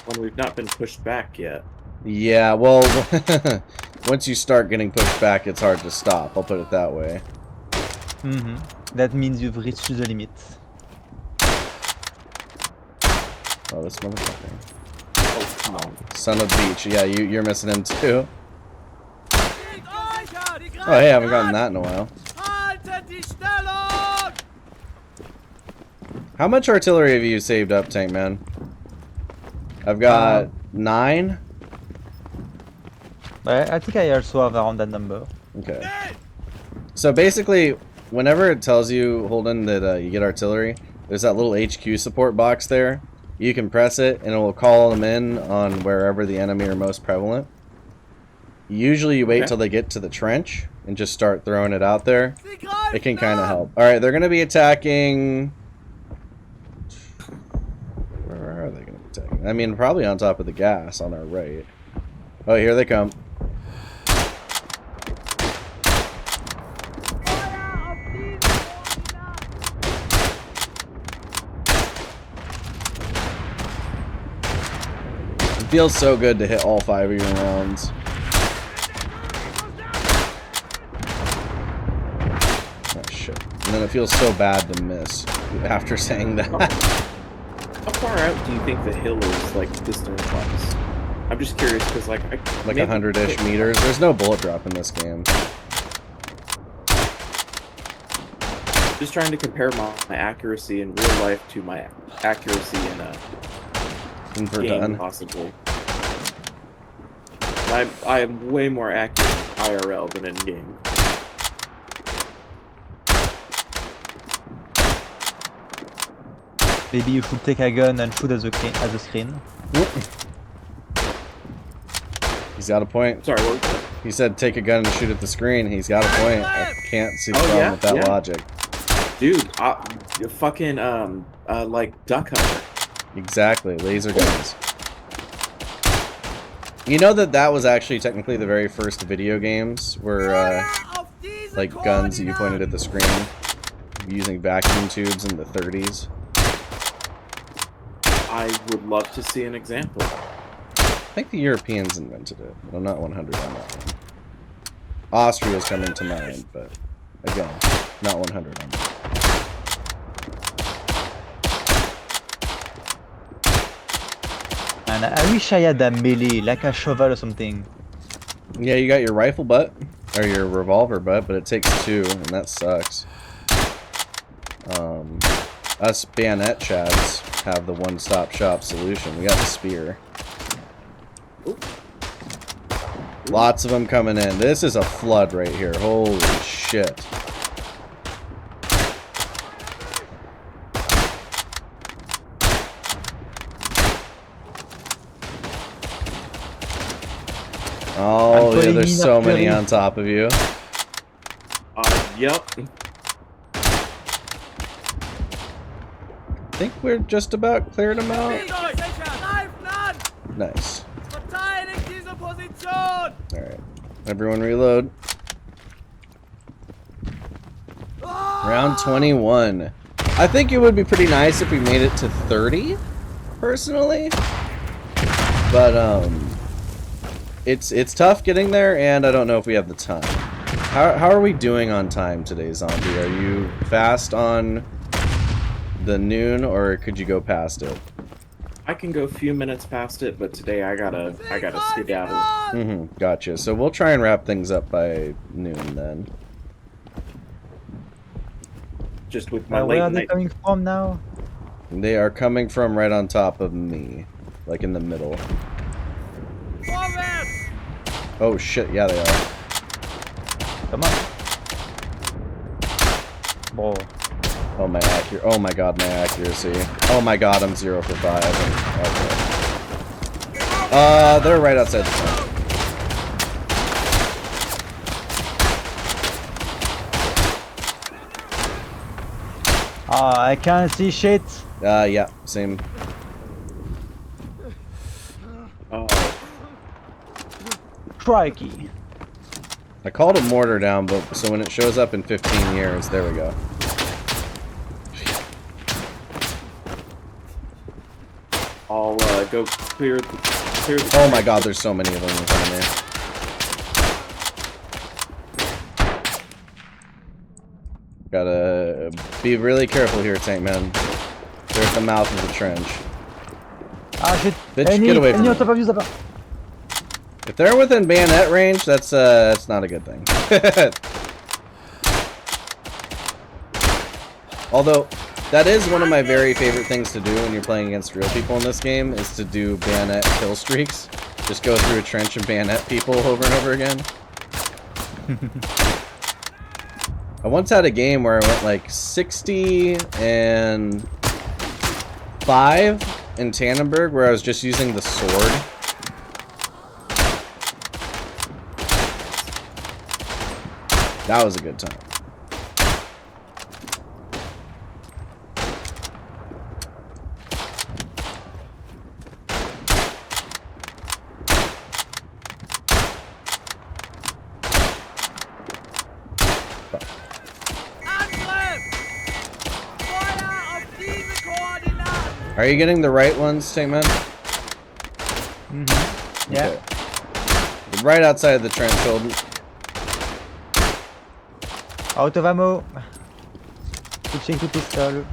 When we've not been pushed back yet. Yeah, well, once you start getting pushed back, it's hard to stop. I'll put it that way. Mm-hmm. That means you've reached the limit. Oh, this motherfucker. Oh, come on. Son of Beach. Yeah, you're missing him too. Oh, hey, I haven't gotten that in a while. How much artillery have you saved up, Tankman? I've got 9. I think I also have around that number. Okay. So basically, whenever it tells you, Holden, that you get artillery, there's that little HQ support box there. You can press it, and it will call them in on wherever the enemy are most prevalent. Usually you wait till they get to the trench and just start throwing it out there. It can kind of help. Alright, they're going to be attacking... Where are they going to be attacking? I mean, probably on top of the gas on our right. Oh, here they come. It feels so good to hit all 5 of your rounds. Oh shit. And then it feels so bad to miss after saying that. Oh, far out do you think the hill is, like, distance-wise? I'm just curious, because, like... Like 100-ish meters. There's no bullet drop in this game. Just trying to compare my accuracy in real life to my accuracy in a game, possibly. I am way more accurate IRL than in game. Maybe you should take a gun and shoot at the screen. He's got a point. Sorry, what was that? He said take a gun and shoot at the screen. He's got a point. I can't see the problem with that logic. Dude, fucking, like, Duck Hunter. Exactly, laser guns. You know that was actually technically the very first video games where, like, guns that you pointed at the screen using vacuum tubes in the 30s. I would love to see an example. I think the Europeans invented it, but I'm not 100 on that one. Austria's coming to mind, but again, not 100 on that. And I wish I had a melee, like a shovel or something. Yeah, you got your rifle butt, or your revolver butt, but it takes 2, and that sucks. Us bayonet chads have the one-stop shop solution. We got the spear. Lots of them coming in. This is a flood right here. Holy shit. Oh, yeah, there's so many on top of you. Yep. I think we're just about cleared them out. Nice. Alright. Everyone reload. Round 21. I think it would be pretty nice if we made it to 30, personally. But, it's tough getting there, and I don't know if we have the time. How are we doing on time today, Zombie? Are you fast on the noon, or could you go past it? I can go a few minutes past it, but today I gotta skedaddle. Gotcha. So we'll try and wrap things up by noon then. Just with my where late are they night. coming from now? They are coming from right on top of me, like in the middle. Oh shit! Yeah, they are. Come on. Bro. Oh my oh my god, my accuracy. Oh my god, I'm 0 for 5. Okay. They're right outside the front. I can't see shit. Yeah, same. Oh. Crikey. I called a mortar down, but so when it shows up in 15 years, there we go. I'll go clear the Oh my god, there's so many of them in front of me. Gotta be really careful here, Tankman. They're at the mouth of the trench. Ah shit. Bitch, get away from me. On top of you, Zappa. If they're within bayonet range, that's not a good thing. Although, that is one of my very favorite things to do when you're playing against real people in this game, is to do bayonet kill streaks. Just go through a trench and bayonet people over and over again. I once had a game where I went like 60 and 5 in Tannenberg, where I was just using the sword. That was a good time. Are you getting the right ones, Tankman? Yeah. Okay. Right outside of the trench, Holden. Out of ammo. Switching to pistol.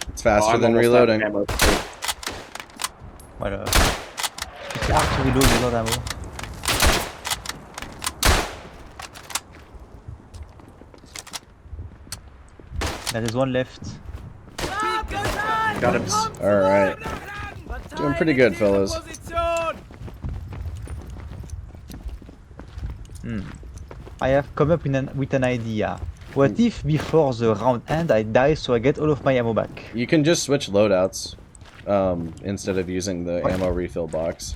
It's faster I'm than almost out of reloading. ammo, too. Voilà. C'est hard to reload without ammo. There is one left. Got him. Alright. Doing pretty good, fellas. I have come up with an idea. What if before the round end I die so I get all of my ammo back? You can just switch loadouts instead of using the ammo refill box.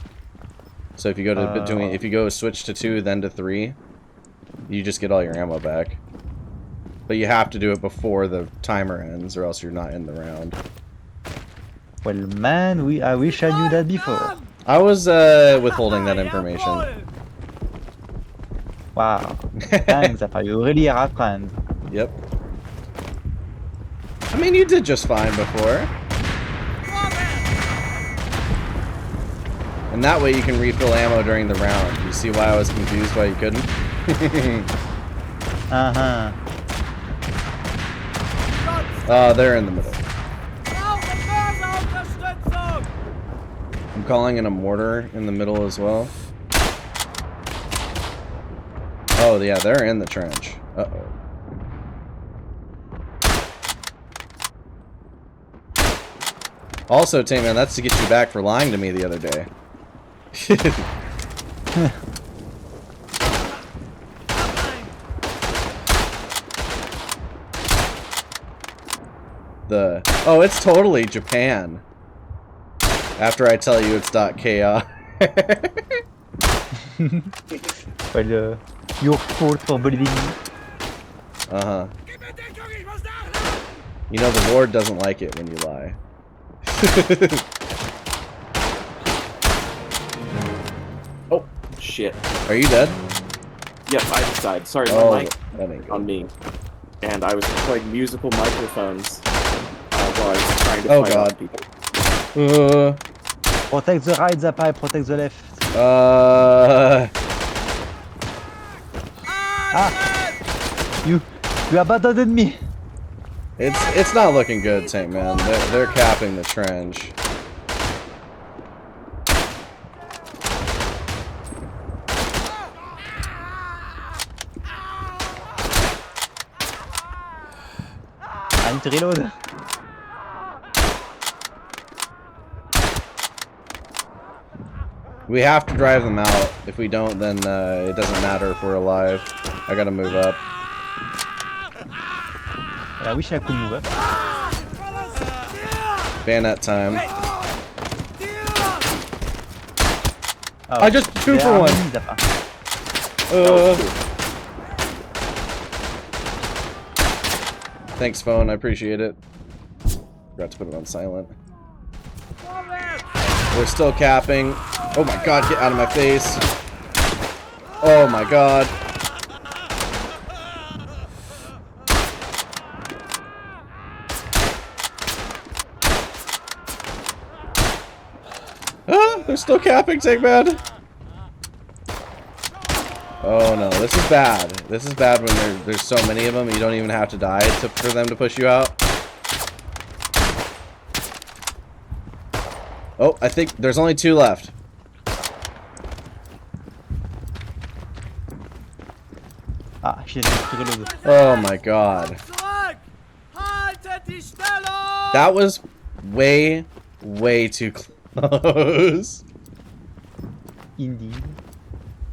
So if you go to if you go switch to 2 then to 3, you just get all your ammo back. But you have to do it before the timer ends, or else you're not in the round. Well, man, I wish I knew that before. I was withholding that information. Wow. Thanks, Zappa. You really are a friend. Yep. I mean, you did just fine before. And that way you can refill ammo during the round. You see why I was confused why you couldn't? Uh-huh. They're in the middle. I'm calling in a mortar in the middle as well. Oh, yeah, they're in the trench. Uh-oh. Also, Tankman, that's to get you back for lying to me the other day. Oh, it's totally Japan. After I tell you it's .ko. Well, your fault for believing me. Uh-huh. You know the Lord doesn't like it when you lie. Oh, shit. Are you dead? Yep, I died. Sorry, Oh, my mic that ain't good. on me. And I was playing musical microphones while I was trying to Oh, fight God. off people. Protect the right, Zappa, protect the left. You abandoned me. It's not looking good, Tankman. They're capping the trench. I need to reload. We have to drive them out. If we don't, then it doesn't matter if we're alive. I gotta move up. I wish I could move up. Bayonet time. Oh, I just 2 for 1. Thanks, phone. I appreciate it. Forgot to put it on silent. We're still capping. Oh my god, get out of my face. Oh my god. Ah, they're still capping, Tankman. Oh no, this is bad. This is bad when there's so many of them you don't even have to die for them to push you out. Oh, I think there's only 2 left. Ah, shit, I need to reload. Oh my god. That was way too close. Indeed.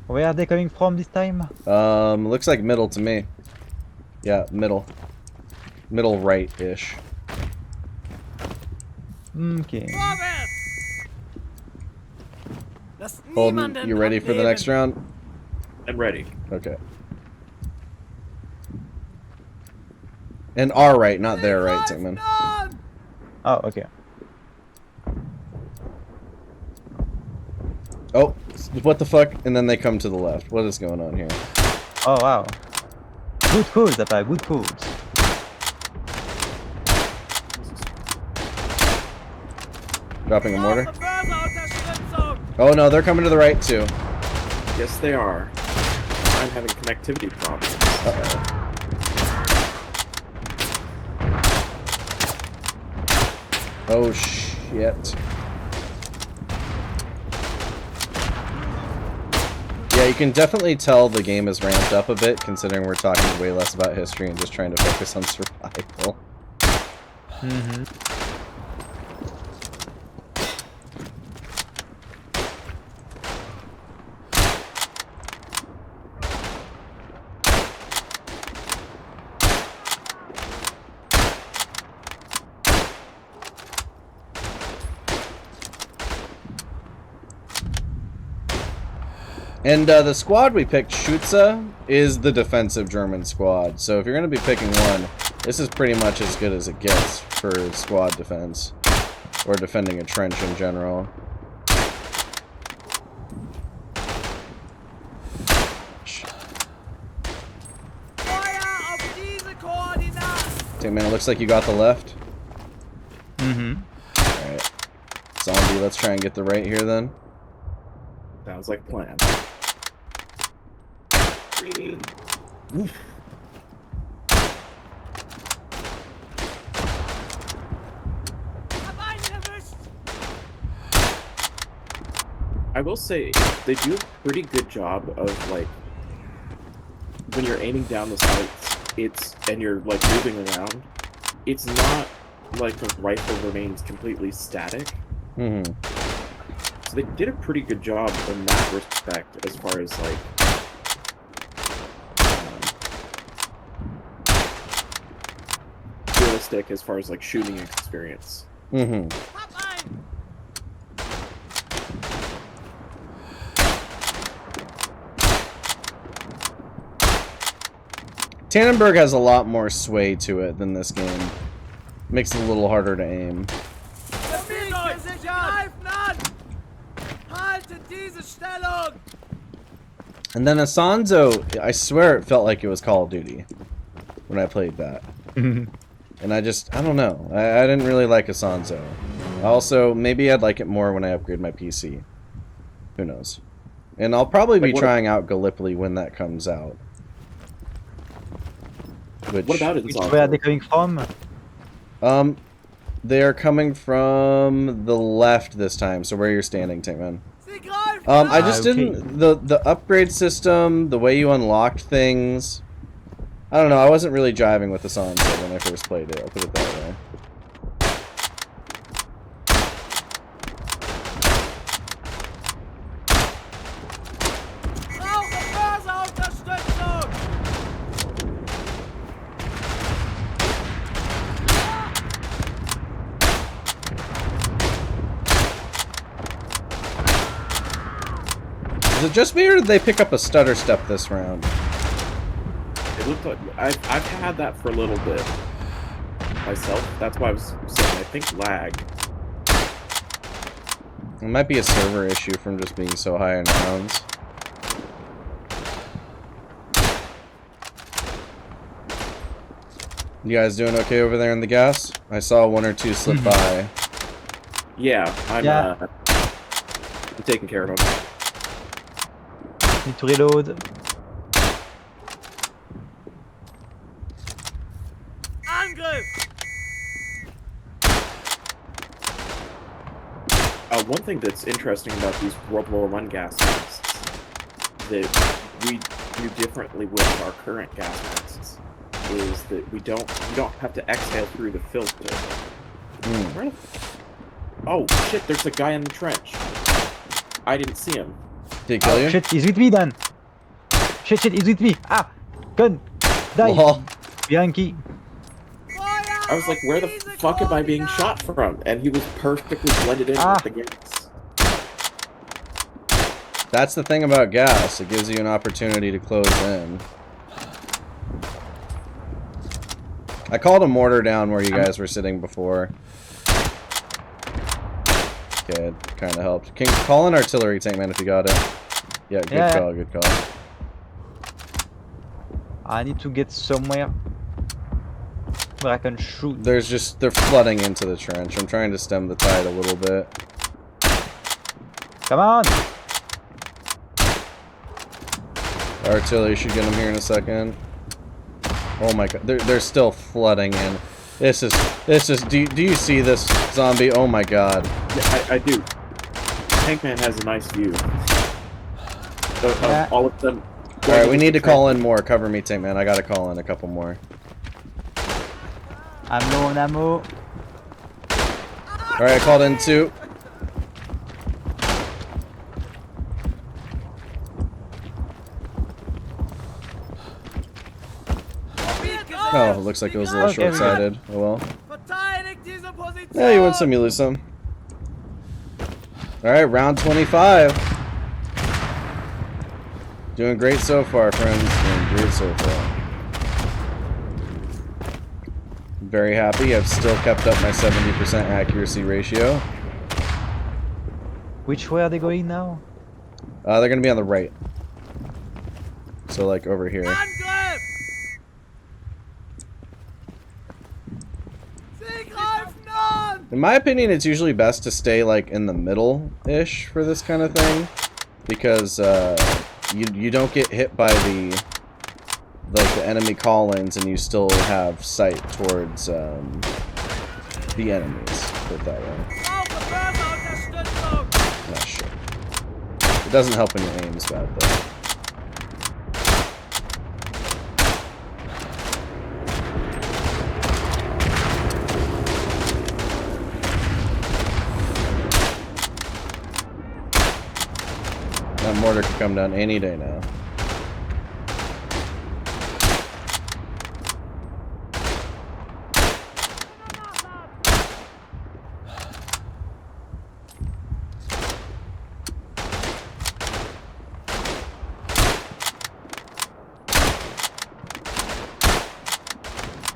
Where are they coming from this time? Looks like middle to me. Yeah, middle. Middle right-ish. Okay. Holden, you ready for the next round? I'm ready. Okay. And our right, not their right, Tankman. Oh, okay. Oh, what the fuck? And then they come to the left. What is going on here? Oh, wow. Good calls, Zappa, good calls. Dropping a mortar. Oh no, they're coming to the right too. Yes, they are. I'm having connectivity problems. Uh-oh. Oh shit. Yeah, you can definitely tell the game is ramped up a bit, considering we're talking way less about history and just trying to focus on survival. Mm-hmm. And the squad we picked, Schütze, is the defensive German squad. So if you're going to be picking one, this is pretty much as good as it gets for squad defense. Or defending a trench in general. Tankman, it looks like you got the left. Mm-hmm. Alright. Zombie, let's try and get the right here then. Sounds like a plan. Oof. I will say they do a pretty good job of like when you're aiming down the sights, and you're like moving around. It's not like the rifle remains completely static. Mm-hmm. So they did a pretty good job in that respect, as far as like realistic, as far as like shooting experience. Mm-hmm. Tannenberg has a lot more sway to it than this game. Makes it a little harder to aim. And then Asanzo, I swear it felt like it was Call of Duty when I played that. And I don't know. I didn't really like Asanzo. Also, maybe I'd like it more when I upgrade my PC. Who knows? And I'll probably be trying out Gallipoli when that comes out. What about it? Where are they coming from? They are coming from the left this time, so where you're standing, Tankman. I just didn't... The upgrade system, the way you unlocked things... I don't know, I wasn't really jiving with the Asanzo when I first played it, I'll put it that way. Is it just me, or did they pick up a stutter step this round? It looked like I've had that for a little bit myself. That's why I was saying I think lag. It might be a server issue from just being so high in rounds. You guys doing okay over there in the gas? I saw one or two slip by. Yeah, I'm taking care of them. Need to reload. One thing that's interesting about these World War I gas masks that we do differently with our current gas masks is that you don't have to exhale through the filter. Oh shit! There's a guy in the trench. I didn't see him. Did he kill you? Shit, he's with me, Dan. Shit, he's with me. Ah, gun. Die. Lol. Yankee. I was like, where the fuck am I being shot from? And he was perfectly blended in with the gas. That's the thing about gas. It gives you an opportunity to close in. I called a mortar down where you guys were sitting before. Okay, it kind of helped. Can you call an artillery tank, man, if you got it? Yeah, good call, good call. I need to get somewhere where I can shoot. They're flooding into the trench. I'm trying to stem the tide a little bit. Come on! Artillery should get them here in a second. Oh my god, they're still flooding in. This is. Do you see this, zombie? Oh my god. Yeah, I do. Tankman has a nice view. All of them. Alright, we need to call in more. Cover me, Tankman. I gotta call in a couple more. I'm low on ammo. Alright, I called in 2. Oh, it looks like it was a little short-sighted. Oh well. Yeah, you win some, you lose some. Alright, round 25. Doing great so far, friends. Doing great so far. Very happy. I've still kept up my 70% accuracy ratio. Which way are they going now? They're gonna be on the right. So, like, over here. In my opinion, it's usually best to stay, like, in the middle-ish for this kind of thing. Because, you don't get hit by the enemy call-ins, and you still have sight towards, the enemies. Put it that way. Oh, shit. It doesn't help when your aim's bad, though. That mortar could come down any day now.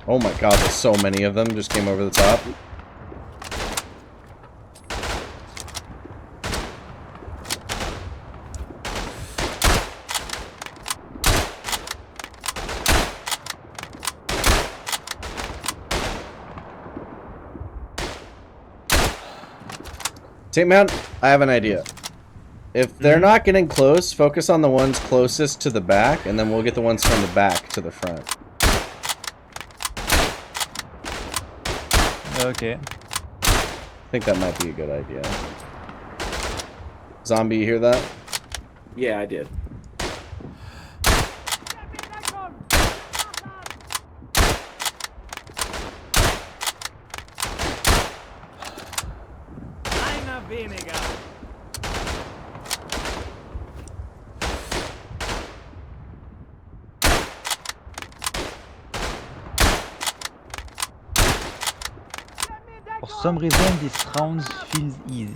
Oh my god, there's so many of them just came over the top. Tankman, I have an idea. If they're not getting close, focus on the ones closest to the back, and then we'll get the ones from the back to the front. Okay. I think that might be a good idea. Zombie, you hear that? Yeah, I did. For some reason, this round feels easy.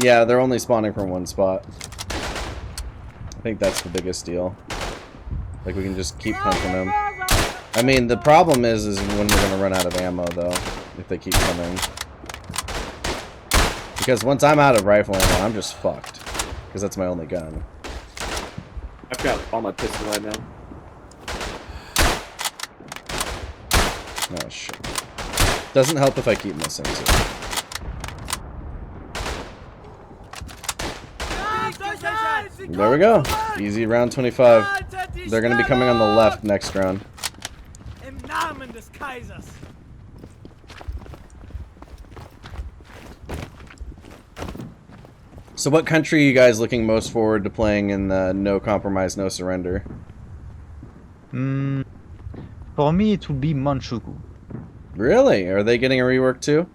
Yeah, they're only spawning from one spot. I think that's the biggest deal. Like, we can just keep punching them. I mean, the problem is when we're gonna run out of ammo, though, if they keep coming. Because once I'm out of rifle ammo, I'm just fucked. Because that's my only gun. I've got all my pistol right now. Oh, shit. Doesn't help if I keep missing, too. There we go. Easy round 25. They're going to be coming on the left next round. So what country are you guys looking most forward to playing in the No Compromise, No Surrender? For me, it will be Manchukuo. Really? Are they getting a rework too?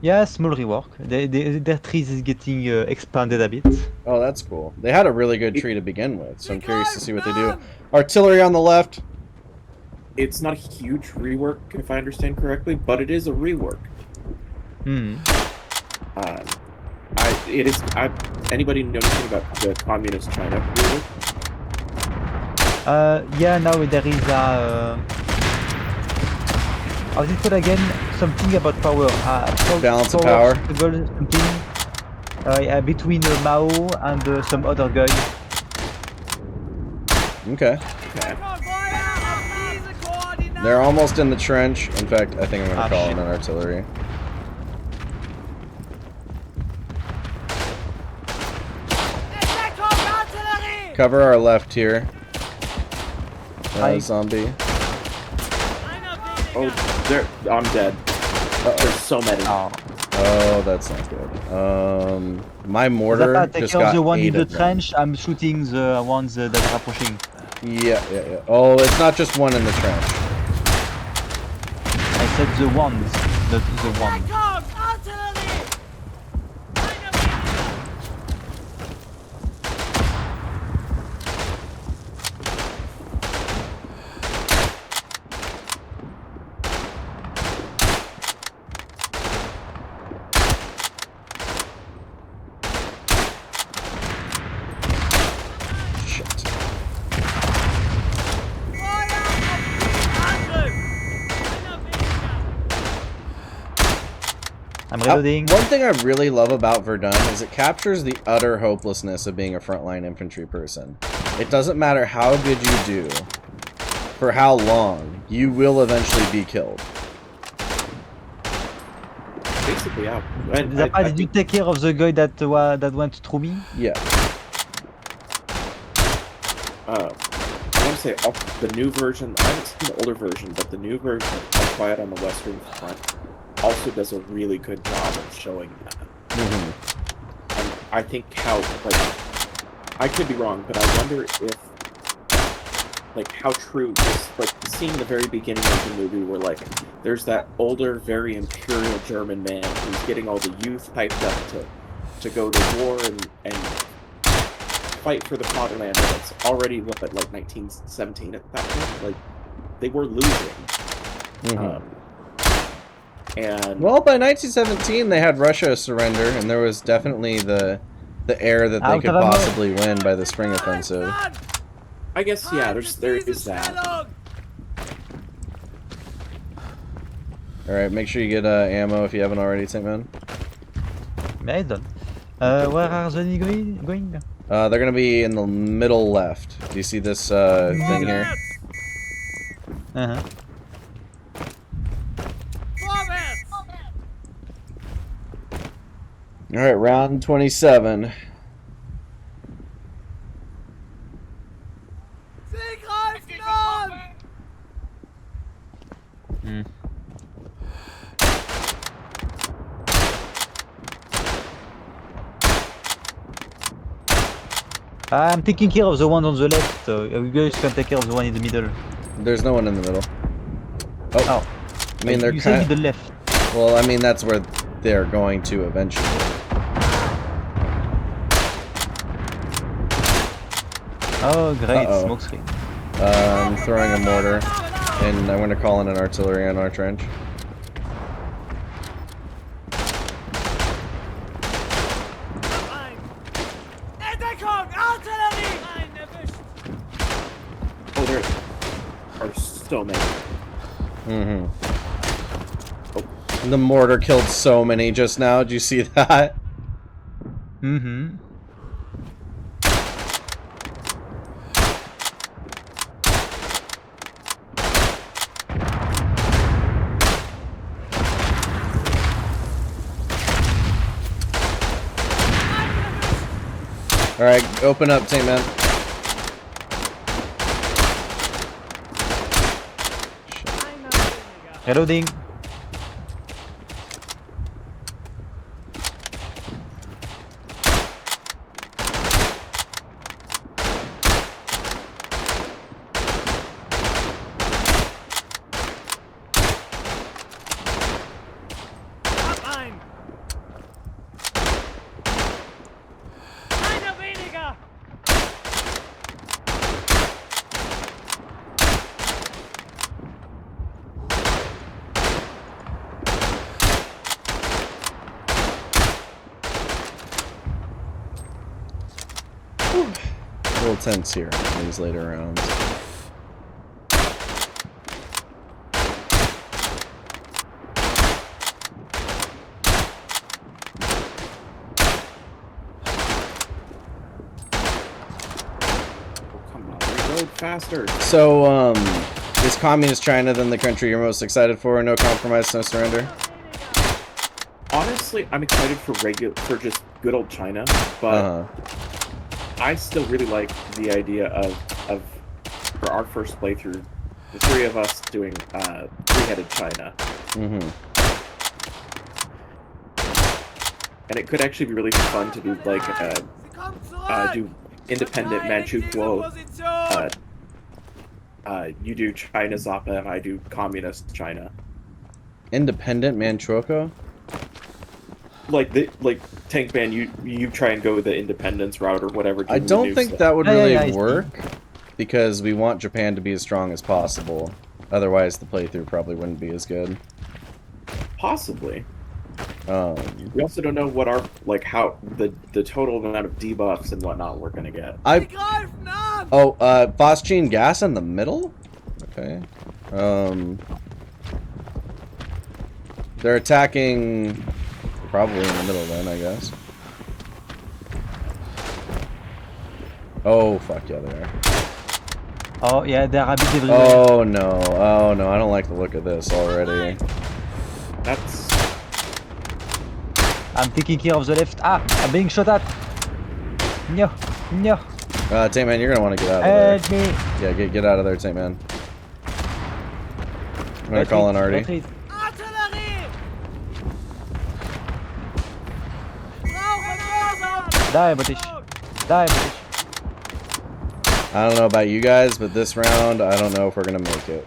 Yeah, small rework. Their trees is getting expanded a bit. Oh, that's cool. They had a really good tree to begin with, so I'm curious to see what they do. Artillery on the left. It's not a huge rework, if I understand correctly, but it is a rework. Anybody know anything about the Communist China rework? Yeah, now there is a... how's it called again? Something about power. Balance of power. Something. Between Mao and some other guy. Okay. They're almost in the trench. In fact, I think I'm going to call in an artillery. Cover our left here. Zombie. Oh, I'm dead. There's so many. Oh. Oh, that's not good. My mortar Zappa, take just care of got the one 8 in the of them. trench. I'm shooting the ones that are pushing. Yeah. Oh, it's not just one in the trench. I said the ones, not the one. Shit. I'm reloading. One thing I really love about Verdun is it captures the utter hopelessness of being a frontline infantry person. It doesn't matter how good you do, for how long, you will eventually be killed. Basically, yeah. Zappa, did you take care of the guy that went through me? Yeah. I want to say the new version. I haven't seen the older version, but the new version of Quiet on the Western Front also does a really good job of showing that. And I think how, like, I could be wrong, but I wonder if, like, how true this, like, the scene in the very beginning of the movie where, like, there's that older, very imperial German man who's getting all the youth hyped up to go to war and fight for the fatherland, and it's already, what, like, 1917 at that point? Like, they were losing. And well, by 1917 they had Russia surrender, and there was definitely the air that they could possibly win by the spring offensive. I guess, yeah, there is that. Alright, make sure you get ammo if you haven't already, Tankman. Yeah, it's done. Where are the enemy going? They're gonna be in the middle left. Do you see this thing here? Uh-huh. Alright, round 27. I'm taking care of the one on the left. You guys can take care of the one in the middle. There's no one in the middle. Oh. I mean, they're you kind said the left. Well, I mean, that's where they're going to eventually. Oh, great. Smoke screen. I'm throwing a mortar, and I'm going to call in an artillery on our trench. Oh, there are so many. Oh. The mortar killed so many just now. Did you see that? Alright, open up, Tankman. Reloading. A little tense here in these later rounds. Come on, reload faster. So, is Communist China then the country you're most excited for? No compromise, no surrender? Honestly, I'm excited for just good old China, but I still really like the idea of for our first playthrough, the three of us doing three-headed China. and it could actually be really fun to do like do independent Manchukuo. You do China Zappa and I do communist China. Independent Manchukuo? Like Tankman, you try and go the independence route or whatever. I don't think that would really work because we want Japan to be as strong as possible. Otherwise, the playthrough probably wouldn't be as good. Possibly. We also don't know what our how the total amount of debuffs and whatnot we're gonna get. Phosgene gas in the middle? Okay. They're attacking probably in the middle then, I guess. Oh, fuck yeah, they are. Oh, yeah, they're a bit everywhere. Oh no, I don't like the look of this already. That's... I'm taking care of the left. Ah, I'm being shot at. No, no. Tankman, you're gonna want to get out of there. Help me. Yeah, get out of there, Tankman. I'm gonna call in Artie. Retreat. Die, British. Die, British. I don't know about you guys, but this round, I don't know if we're gonna make it.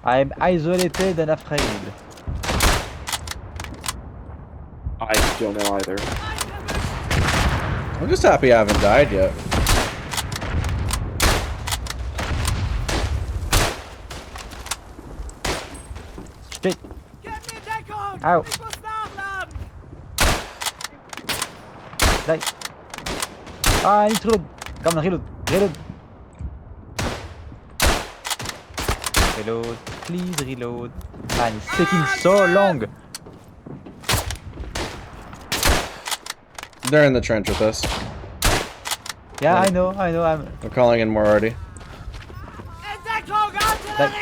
I'm isolated and afraid. I don't know either. I'm just happy I haven't died yet. Shit. Ow. Die. Ah, I need to reload. Come on, reload. Reload. Reload. Please reload. Man, it's taking so long. They're in the trench with us. Yeah, I know. I'm calling in more Artie. like,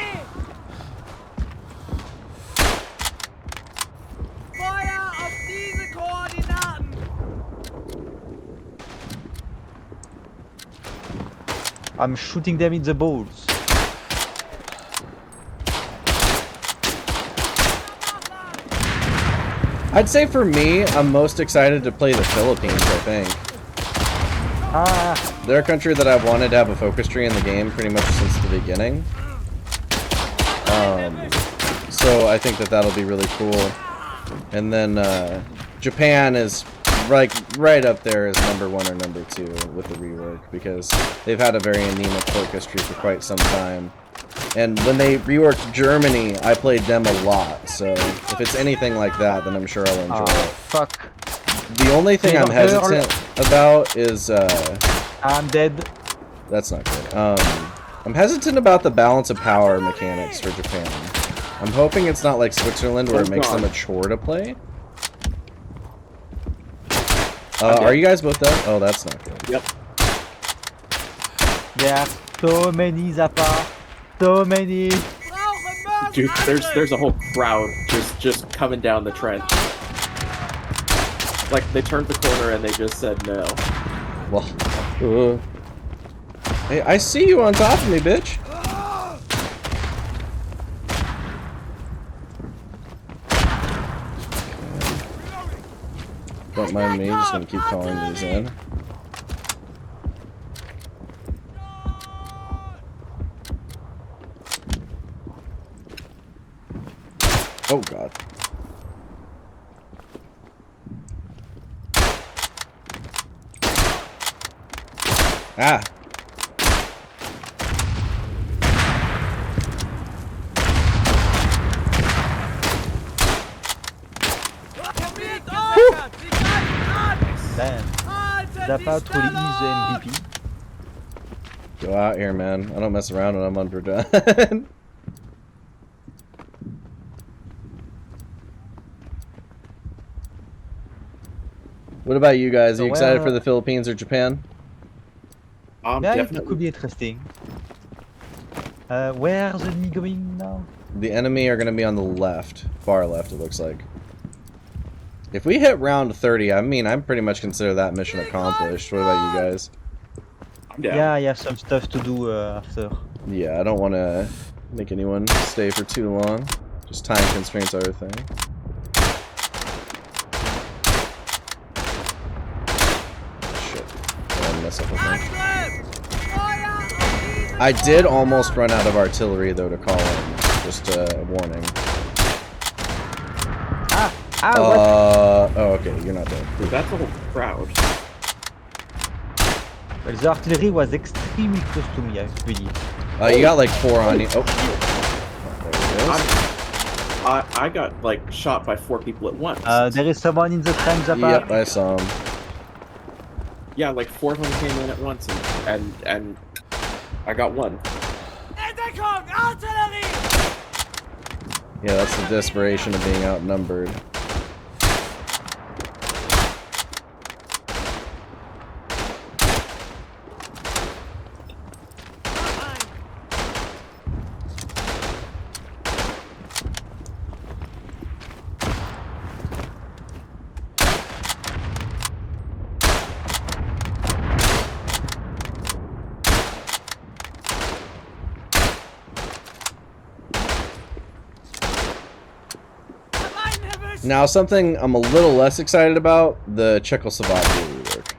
I'm shooting them in the balls. I'd say for me, I'm most excited to play the Philippines, I think. Ah, They're a country that I've wanted to have a focus tree in the game pretty much since the beginning. So I think that that'll be really cool. And then Japan is right up there as #1 or #2 with the rework because they've had a very anemic focus tree for quite some time. And when they reworked Germany, I played them a lot. So if it's anything like that, then I'm sure I'll enjoy it. Fuck. The only thing I'm hesitant about is I'm dead. that's not good. I'm hesitant about the balance of power mechanics for Japan. I'm hoping it's not like Switzerland where it makes them a chore to play. Are you guys both dead? Oh, that's not good. Yep. There are so many Zappa. So many. Dude, there's a whole crowd just coming down the trench. Like they turned the corner and they just said no. Well, hey, I see you on top of me, bitch. Don't mind me, just gonna keep calling these in. Oh god. Ah. Damn. Zappa truly is the MVP. Go out here, man. I don't mess around when I'm on Verdun. What about you guys? Are you excited for the Philippines or Japan? Yeah, Definitely. it could be interesting. Where's the enemy going now? The enemy are going to be on the left. Far left, it looks like. If we hit round 30, I mean, I'm pretty much consider that mission accomplished. What about you guys? I'm down. Yeah, I have some stuff to do after. Yeah, I don't want to make anyone stay for too long. Just time constraints are a thing. Shit. I mess up with that. I did almost run out of artillery though to call in. Just a warning. What? Oh, okay, you're not dead. Dude, that's a whole crowd. Well, the artillery was extremely close to me, I really. You got like 4 on you. Oh, there it is. I got like shot by 4 people at once. There is someone in the PappaZappa. Yep, I saw him. Yeah, like 4 of them came in at once, and I got 1. Yeah, that's the desperation of being outnumbered. Now, something I'm a little less excited about, the Czechoslovakia rework.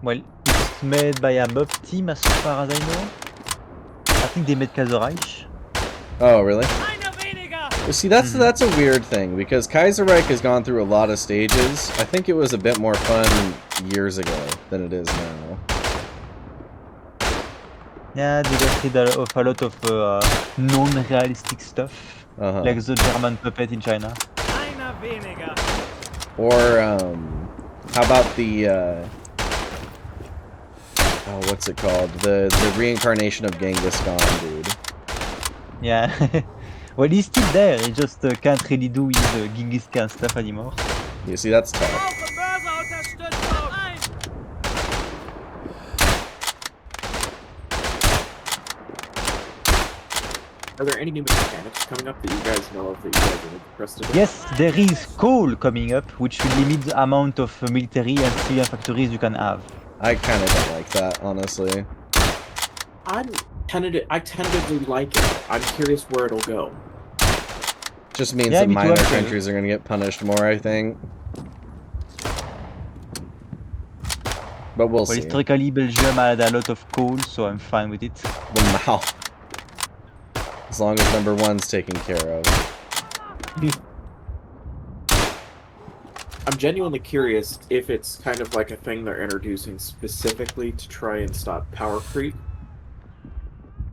Well, it's made by a mob team as far as I know. I think they made Kaiserreich. Oh, really? Well, see, that's a weird thing, because Kaiserreich has gone through a lot of stages. I think it was a bit more fun years ago than it is now. Yeah, they got rid of a lot of non-realistic stuff. Like the German puppet in China. Or, how about the, oh, what's it called? The reincarnation of Genghis Khan, dude. Yeah. Well, he's still there, he just can't really do his Genghis Khan stuff anymore. You see, that's tough. Are there any new mechanics coming up that you guys know of that you guys are interested in? Yes, there is coal coming up, which will limit the amount of military and civilian factories you can have. I kind of don't like that, honestly. I tentatively like it. I'm curious where it'll go. Just means Yeah, that me too, minor actually. countries are going to get punished more, I think. But we'll Well, see. historically, Belgium had a lot of coal, so I'm fine with it. Wow. As long as number 1's taken care of. I'm genuinely curious if it's kind of like a thing they're introducing specifically to try and stop power creep.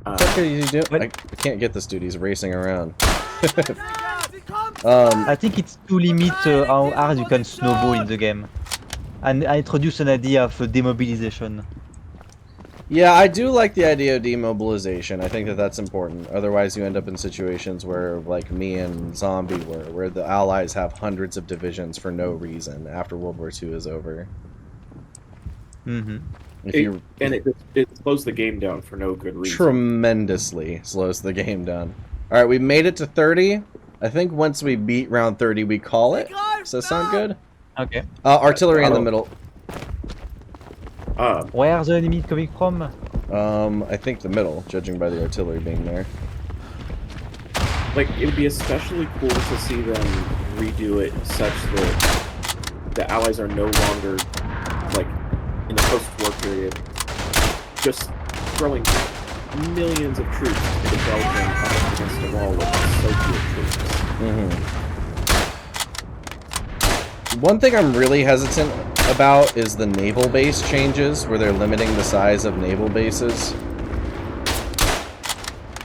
What can you do? What? I can't get this dude, he's racing around. I think it's to limit how hard you can snowball in the game. And I introduce an idea of demobilization. Yeah, I do like the idea of demobilization. I think that that's important. Otherwise, you end up in situations where, like me and Zombie were, where the Allies have hundreds of divisions for no reason after World War II is over. It slows the game down for no good reason. Tremendously slows the game down. Alright, we made it to 30. I think once we beat round 30, we call it. Does that sound good? Okay. Artillery in the middle. Where are the enemy coming from? I think the middle, judging by the artillery being there. Like, it'd be especially cool to see them redo it such that the Allies are no longer, like, in the post-war period, just throwing millions of troops into Belgium up against the wall with Soviet troops. One thing I'm really hesitant about is the naval base changes, where they're limiting the size of naval bases.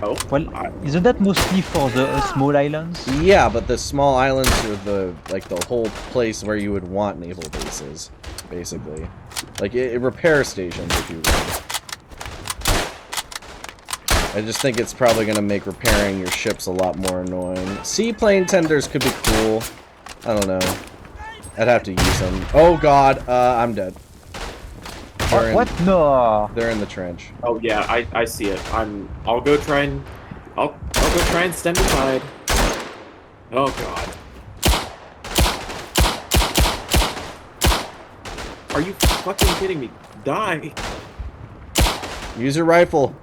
Oh, Well, isn't that mostly for the small islands? Yeah, but the small islands are the whole place where you would want naval bases, basically. Like repair stations, if you will. I just think it's probably going to make repairing your ships a lot more annoying. Seaplane tenders could be cool. I don't know. I'd have to use them. Oh god, I'm dead. What? No. They're in the trench. oh yeah, I see it. I'll go try and stem the tide. Oh god. Are you fucking kidding me? Die! Use your rifle.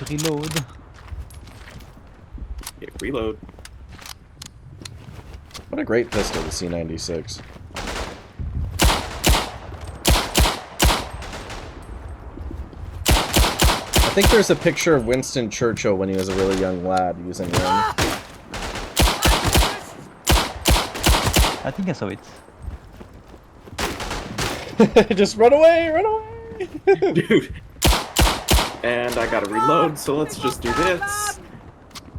to reload. Yeah, reload. What a great pistol, the C96. I think there's a picture of Winston Churchill when he was a really young lad using one. I think I saw it. Just run away, run away! Dude. And I gotta reload, so let's just do this.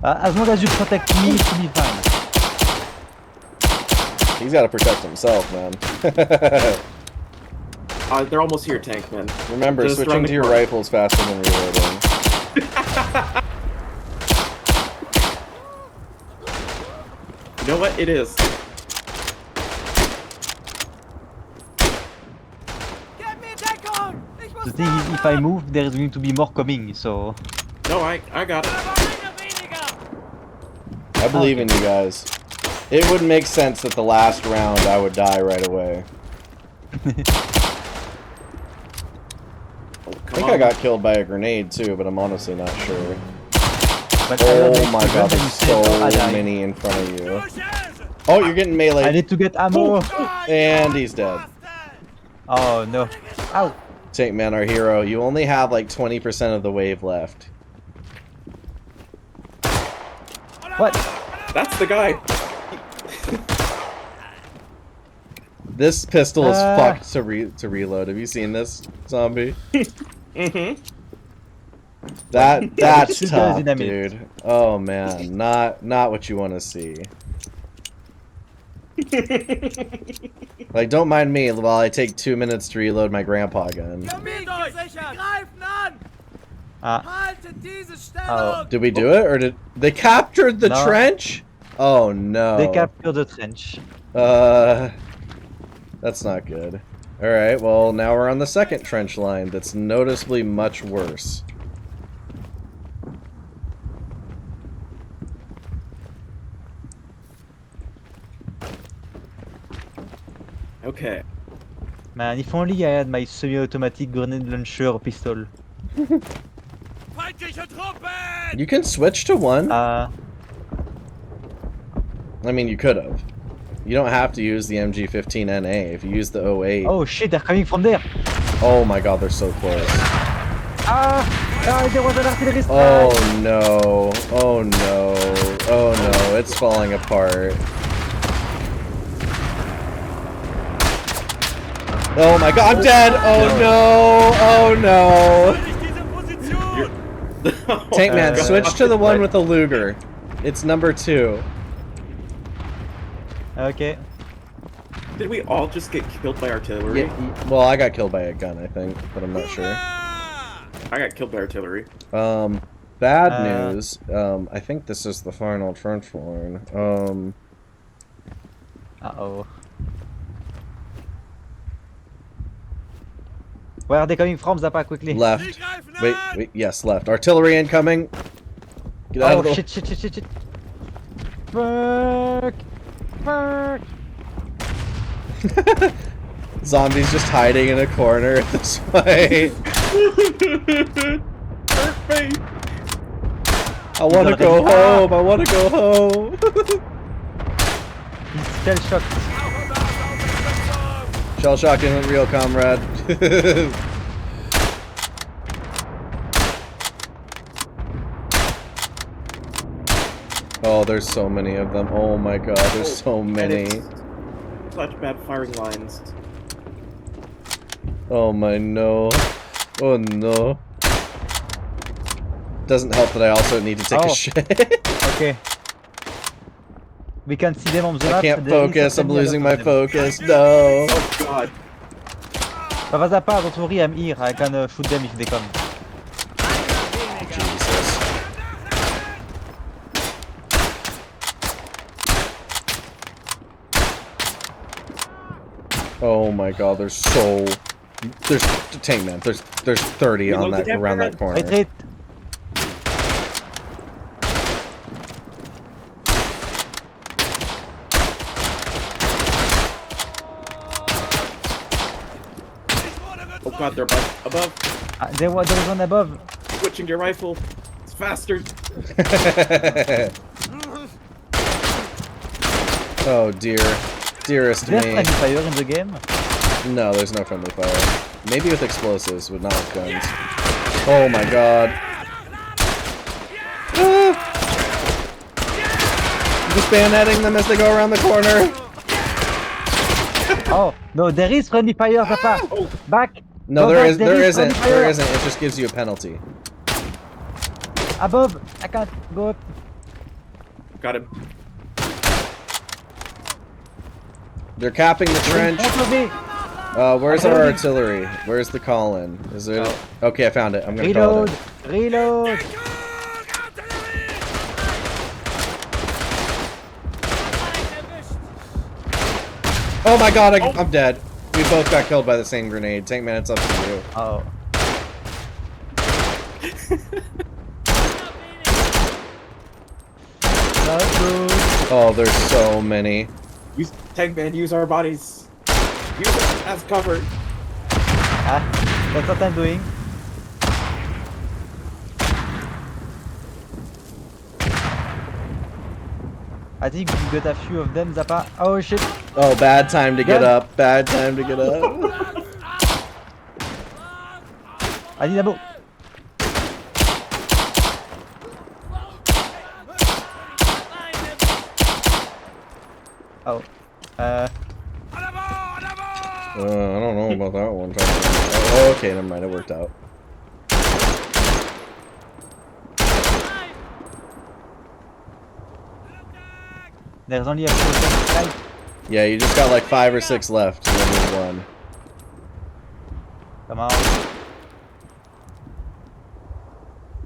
As long as you protect me, it will be fine. He's gotta protect himself, man. They're almost here, Tankman. Remember, Just switching run the to your corner. rifle is faster than reloading. You know what? It is. The thing is, if I move, there is going to be more coming, so... No, I got it. I believe in you guys. It would make sense that the last round I would die right away. Oh, I think I got killed by a grenade too, but I'm honestly not sure. But I don't Oh make my the god, gun there's and you say, so I die. many in front of you. Oh, you're getting melee. I need to get ammo! And he's dead. Oh no. Ow! Tankman, our hero, you only have like 20% of the wave left. What? That's the guy. This pistol is fucked to reload. Have you seen this, zombie? Mm-hmm. That's Shoot tough, guys in a minute. dude. Oh man, not what you want to see. Like, don't mind me while I take 2 minutes to reload my grandpa gun. Oh. Did we do it, or did they captured the No. trench? Oh no. They captured the trench. That's not good. All right, well now we're on the second trench line. That's noticeably much worse. Okay. Man, if only I had my semi-automatic grenade launcher pistol. You can switch to one. I mean, you could have. You don't have to use the MG15NA if you use the 08. Oh shit, they're coming from there! Oh my god, they're so close. There was an artillery strike! Oh no. Oh no. Oh no. It's falling apart. Oh my god, I'm dead! Oh no! Oh no! Tankman, switch to the one with the Luger. It's number 2. Okay. Did we all just get killed by artillery? Yeah, well, I got killed by a gun, I think, but I'm not sure. I got killed by artillery. Bad news. I think this is the final trench line. Uh-oh. Where are they coming from, Zappa, quickly? Left. Wait, yes, left. Artillery incoming. Get out of the... Shit. Fuck! Zombies just hiding in a corner at this point. Perfect. I want to go home. I want to go home. He's shell shocked. Shell shock isn't real, comrade. Oh, there's so many of them. Oh my god, there's so many. Such bad firing lines. Oh my no. Oh no. Doesn't help that I also need to take a shit. Okay. We can see them on the map. I can't there is focus, I'm certainly a losing lot my of them. focus. No. Oh god. PappaZappa, don't worry, I'm here. I can shoot them if they come. Jesus. Oh my god, there's Tankman, there's 30 on that around that corner. Wait. Oh god, they're above. There was one above. Switching your rifle. It's faster. Oh dear. Dearest Is there me. friendly fire in the game? No, there's no friendly fire. Maybe with explosives, but not with guns. Oh my god. Ah! I'm just bayoneting them as they go around the corner. Oh, no, there is friendly fire, Zappa! Oh. Back! No, Go there back, isn't. There isn't. friendly There fire. isn't. It just gives you a penalty. Above! I can't go up. Got him. They're capping the trench. In front of me. Where's our artillery? Where's the call-in? Is it? Okay, I found it. I'm gonna call Reload! it. Reload! Oh my god, I'm dead. We both got killed by the same grenade. Tankman, it's up to you. Oh. That's good. Oh, there's so many. Use Tankman. Use our bodies. Use it as cover. Ah, that's what I'm doing. I think we got a few of them, Zappa. Oh shit! Oh, bad time to get Gun. up. Bad time to get up. I need ammo. Oh. I don't know about that one. Oh, okay, never mind. It worked out. There's only a few of them. Right? Yeah, you just got like 5 or 6 left, and then there's one. Come on.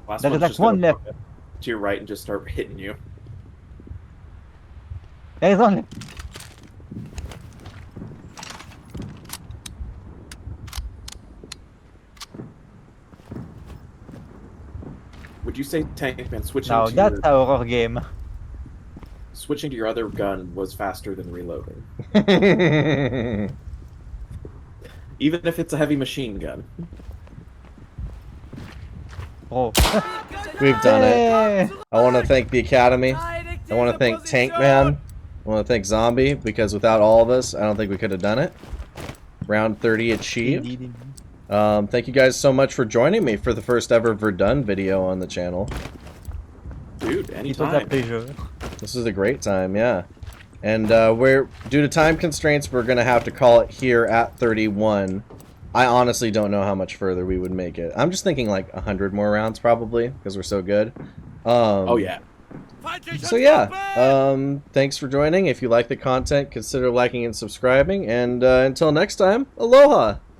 Last There's one's like just one gonna left. pop to your right and just start hitting you. There's only. Would you say Tankman switching Now to that's your, a horror game. switching to your other gun was faster than reloading, even if it's a heavy machine gun? Bro. We've done it. Hey! I want to thank the Academy. I want to thank Tankman. I want to thank Zombie, because without all of us, I don't think we could have done it. Round 30 achieved. Indeed. Thank you guys so much for joining me for the first ever Verdun video on the channel. Dude, It was a anytime. pleasure. This was a great time, yeah. And we're due to time constraints, we're gonna have to call it here at 31. I honestly don't know how much further we would make it. I'm just thinking like 100 more rounds probably, because we're so good. Oh yeah. So yeah, thanks for joining. If you like the content, consider liking and subscribing. And until next time, aloha!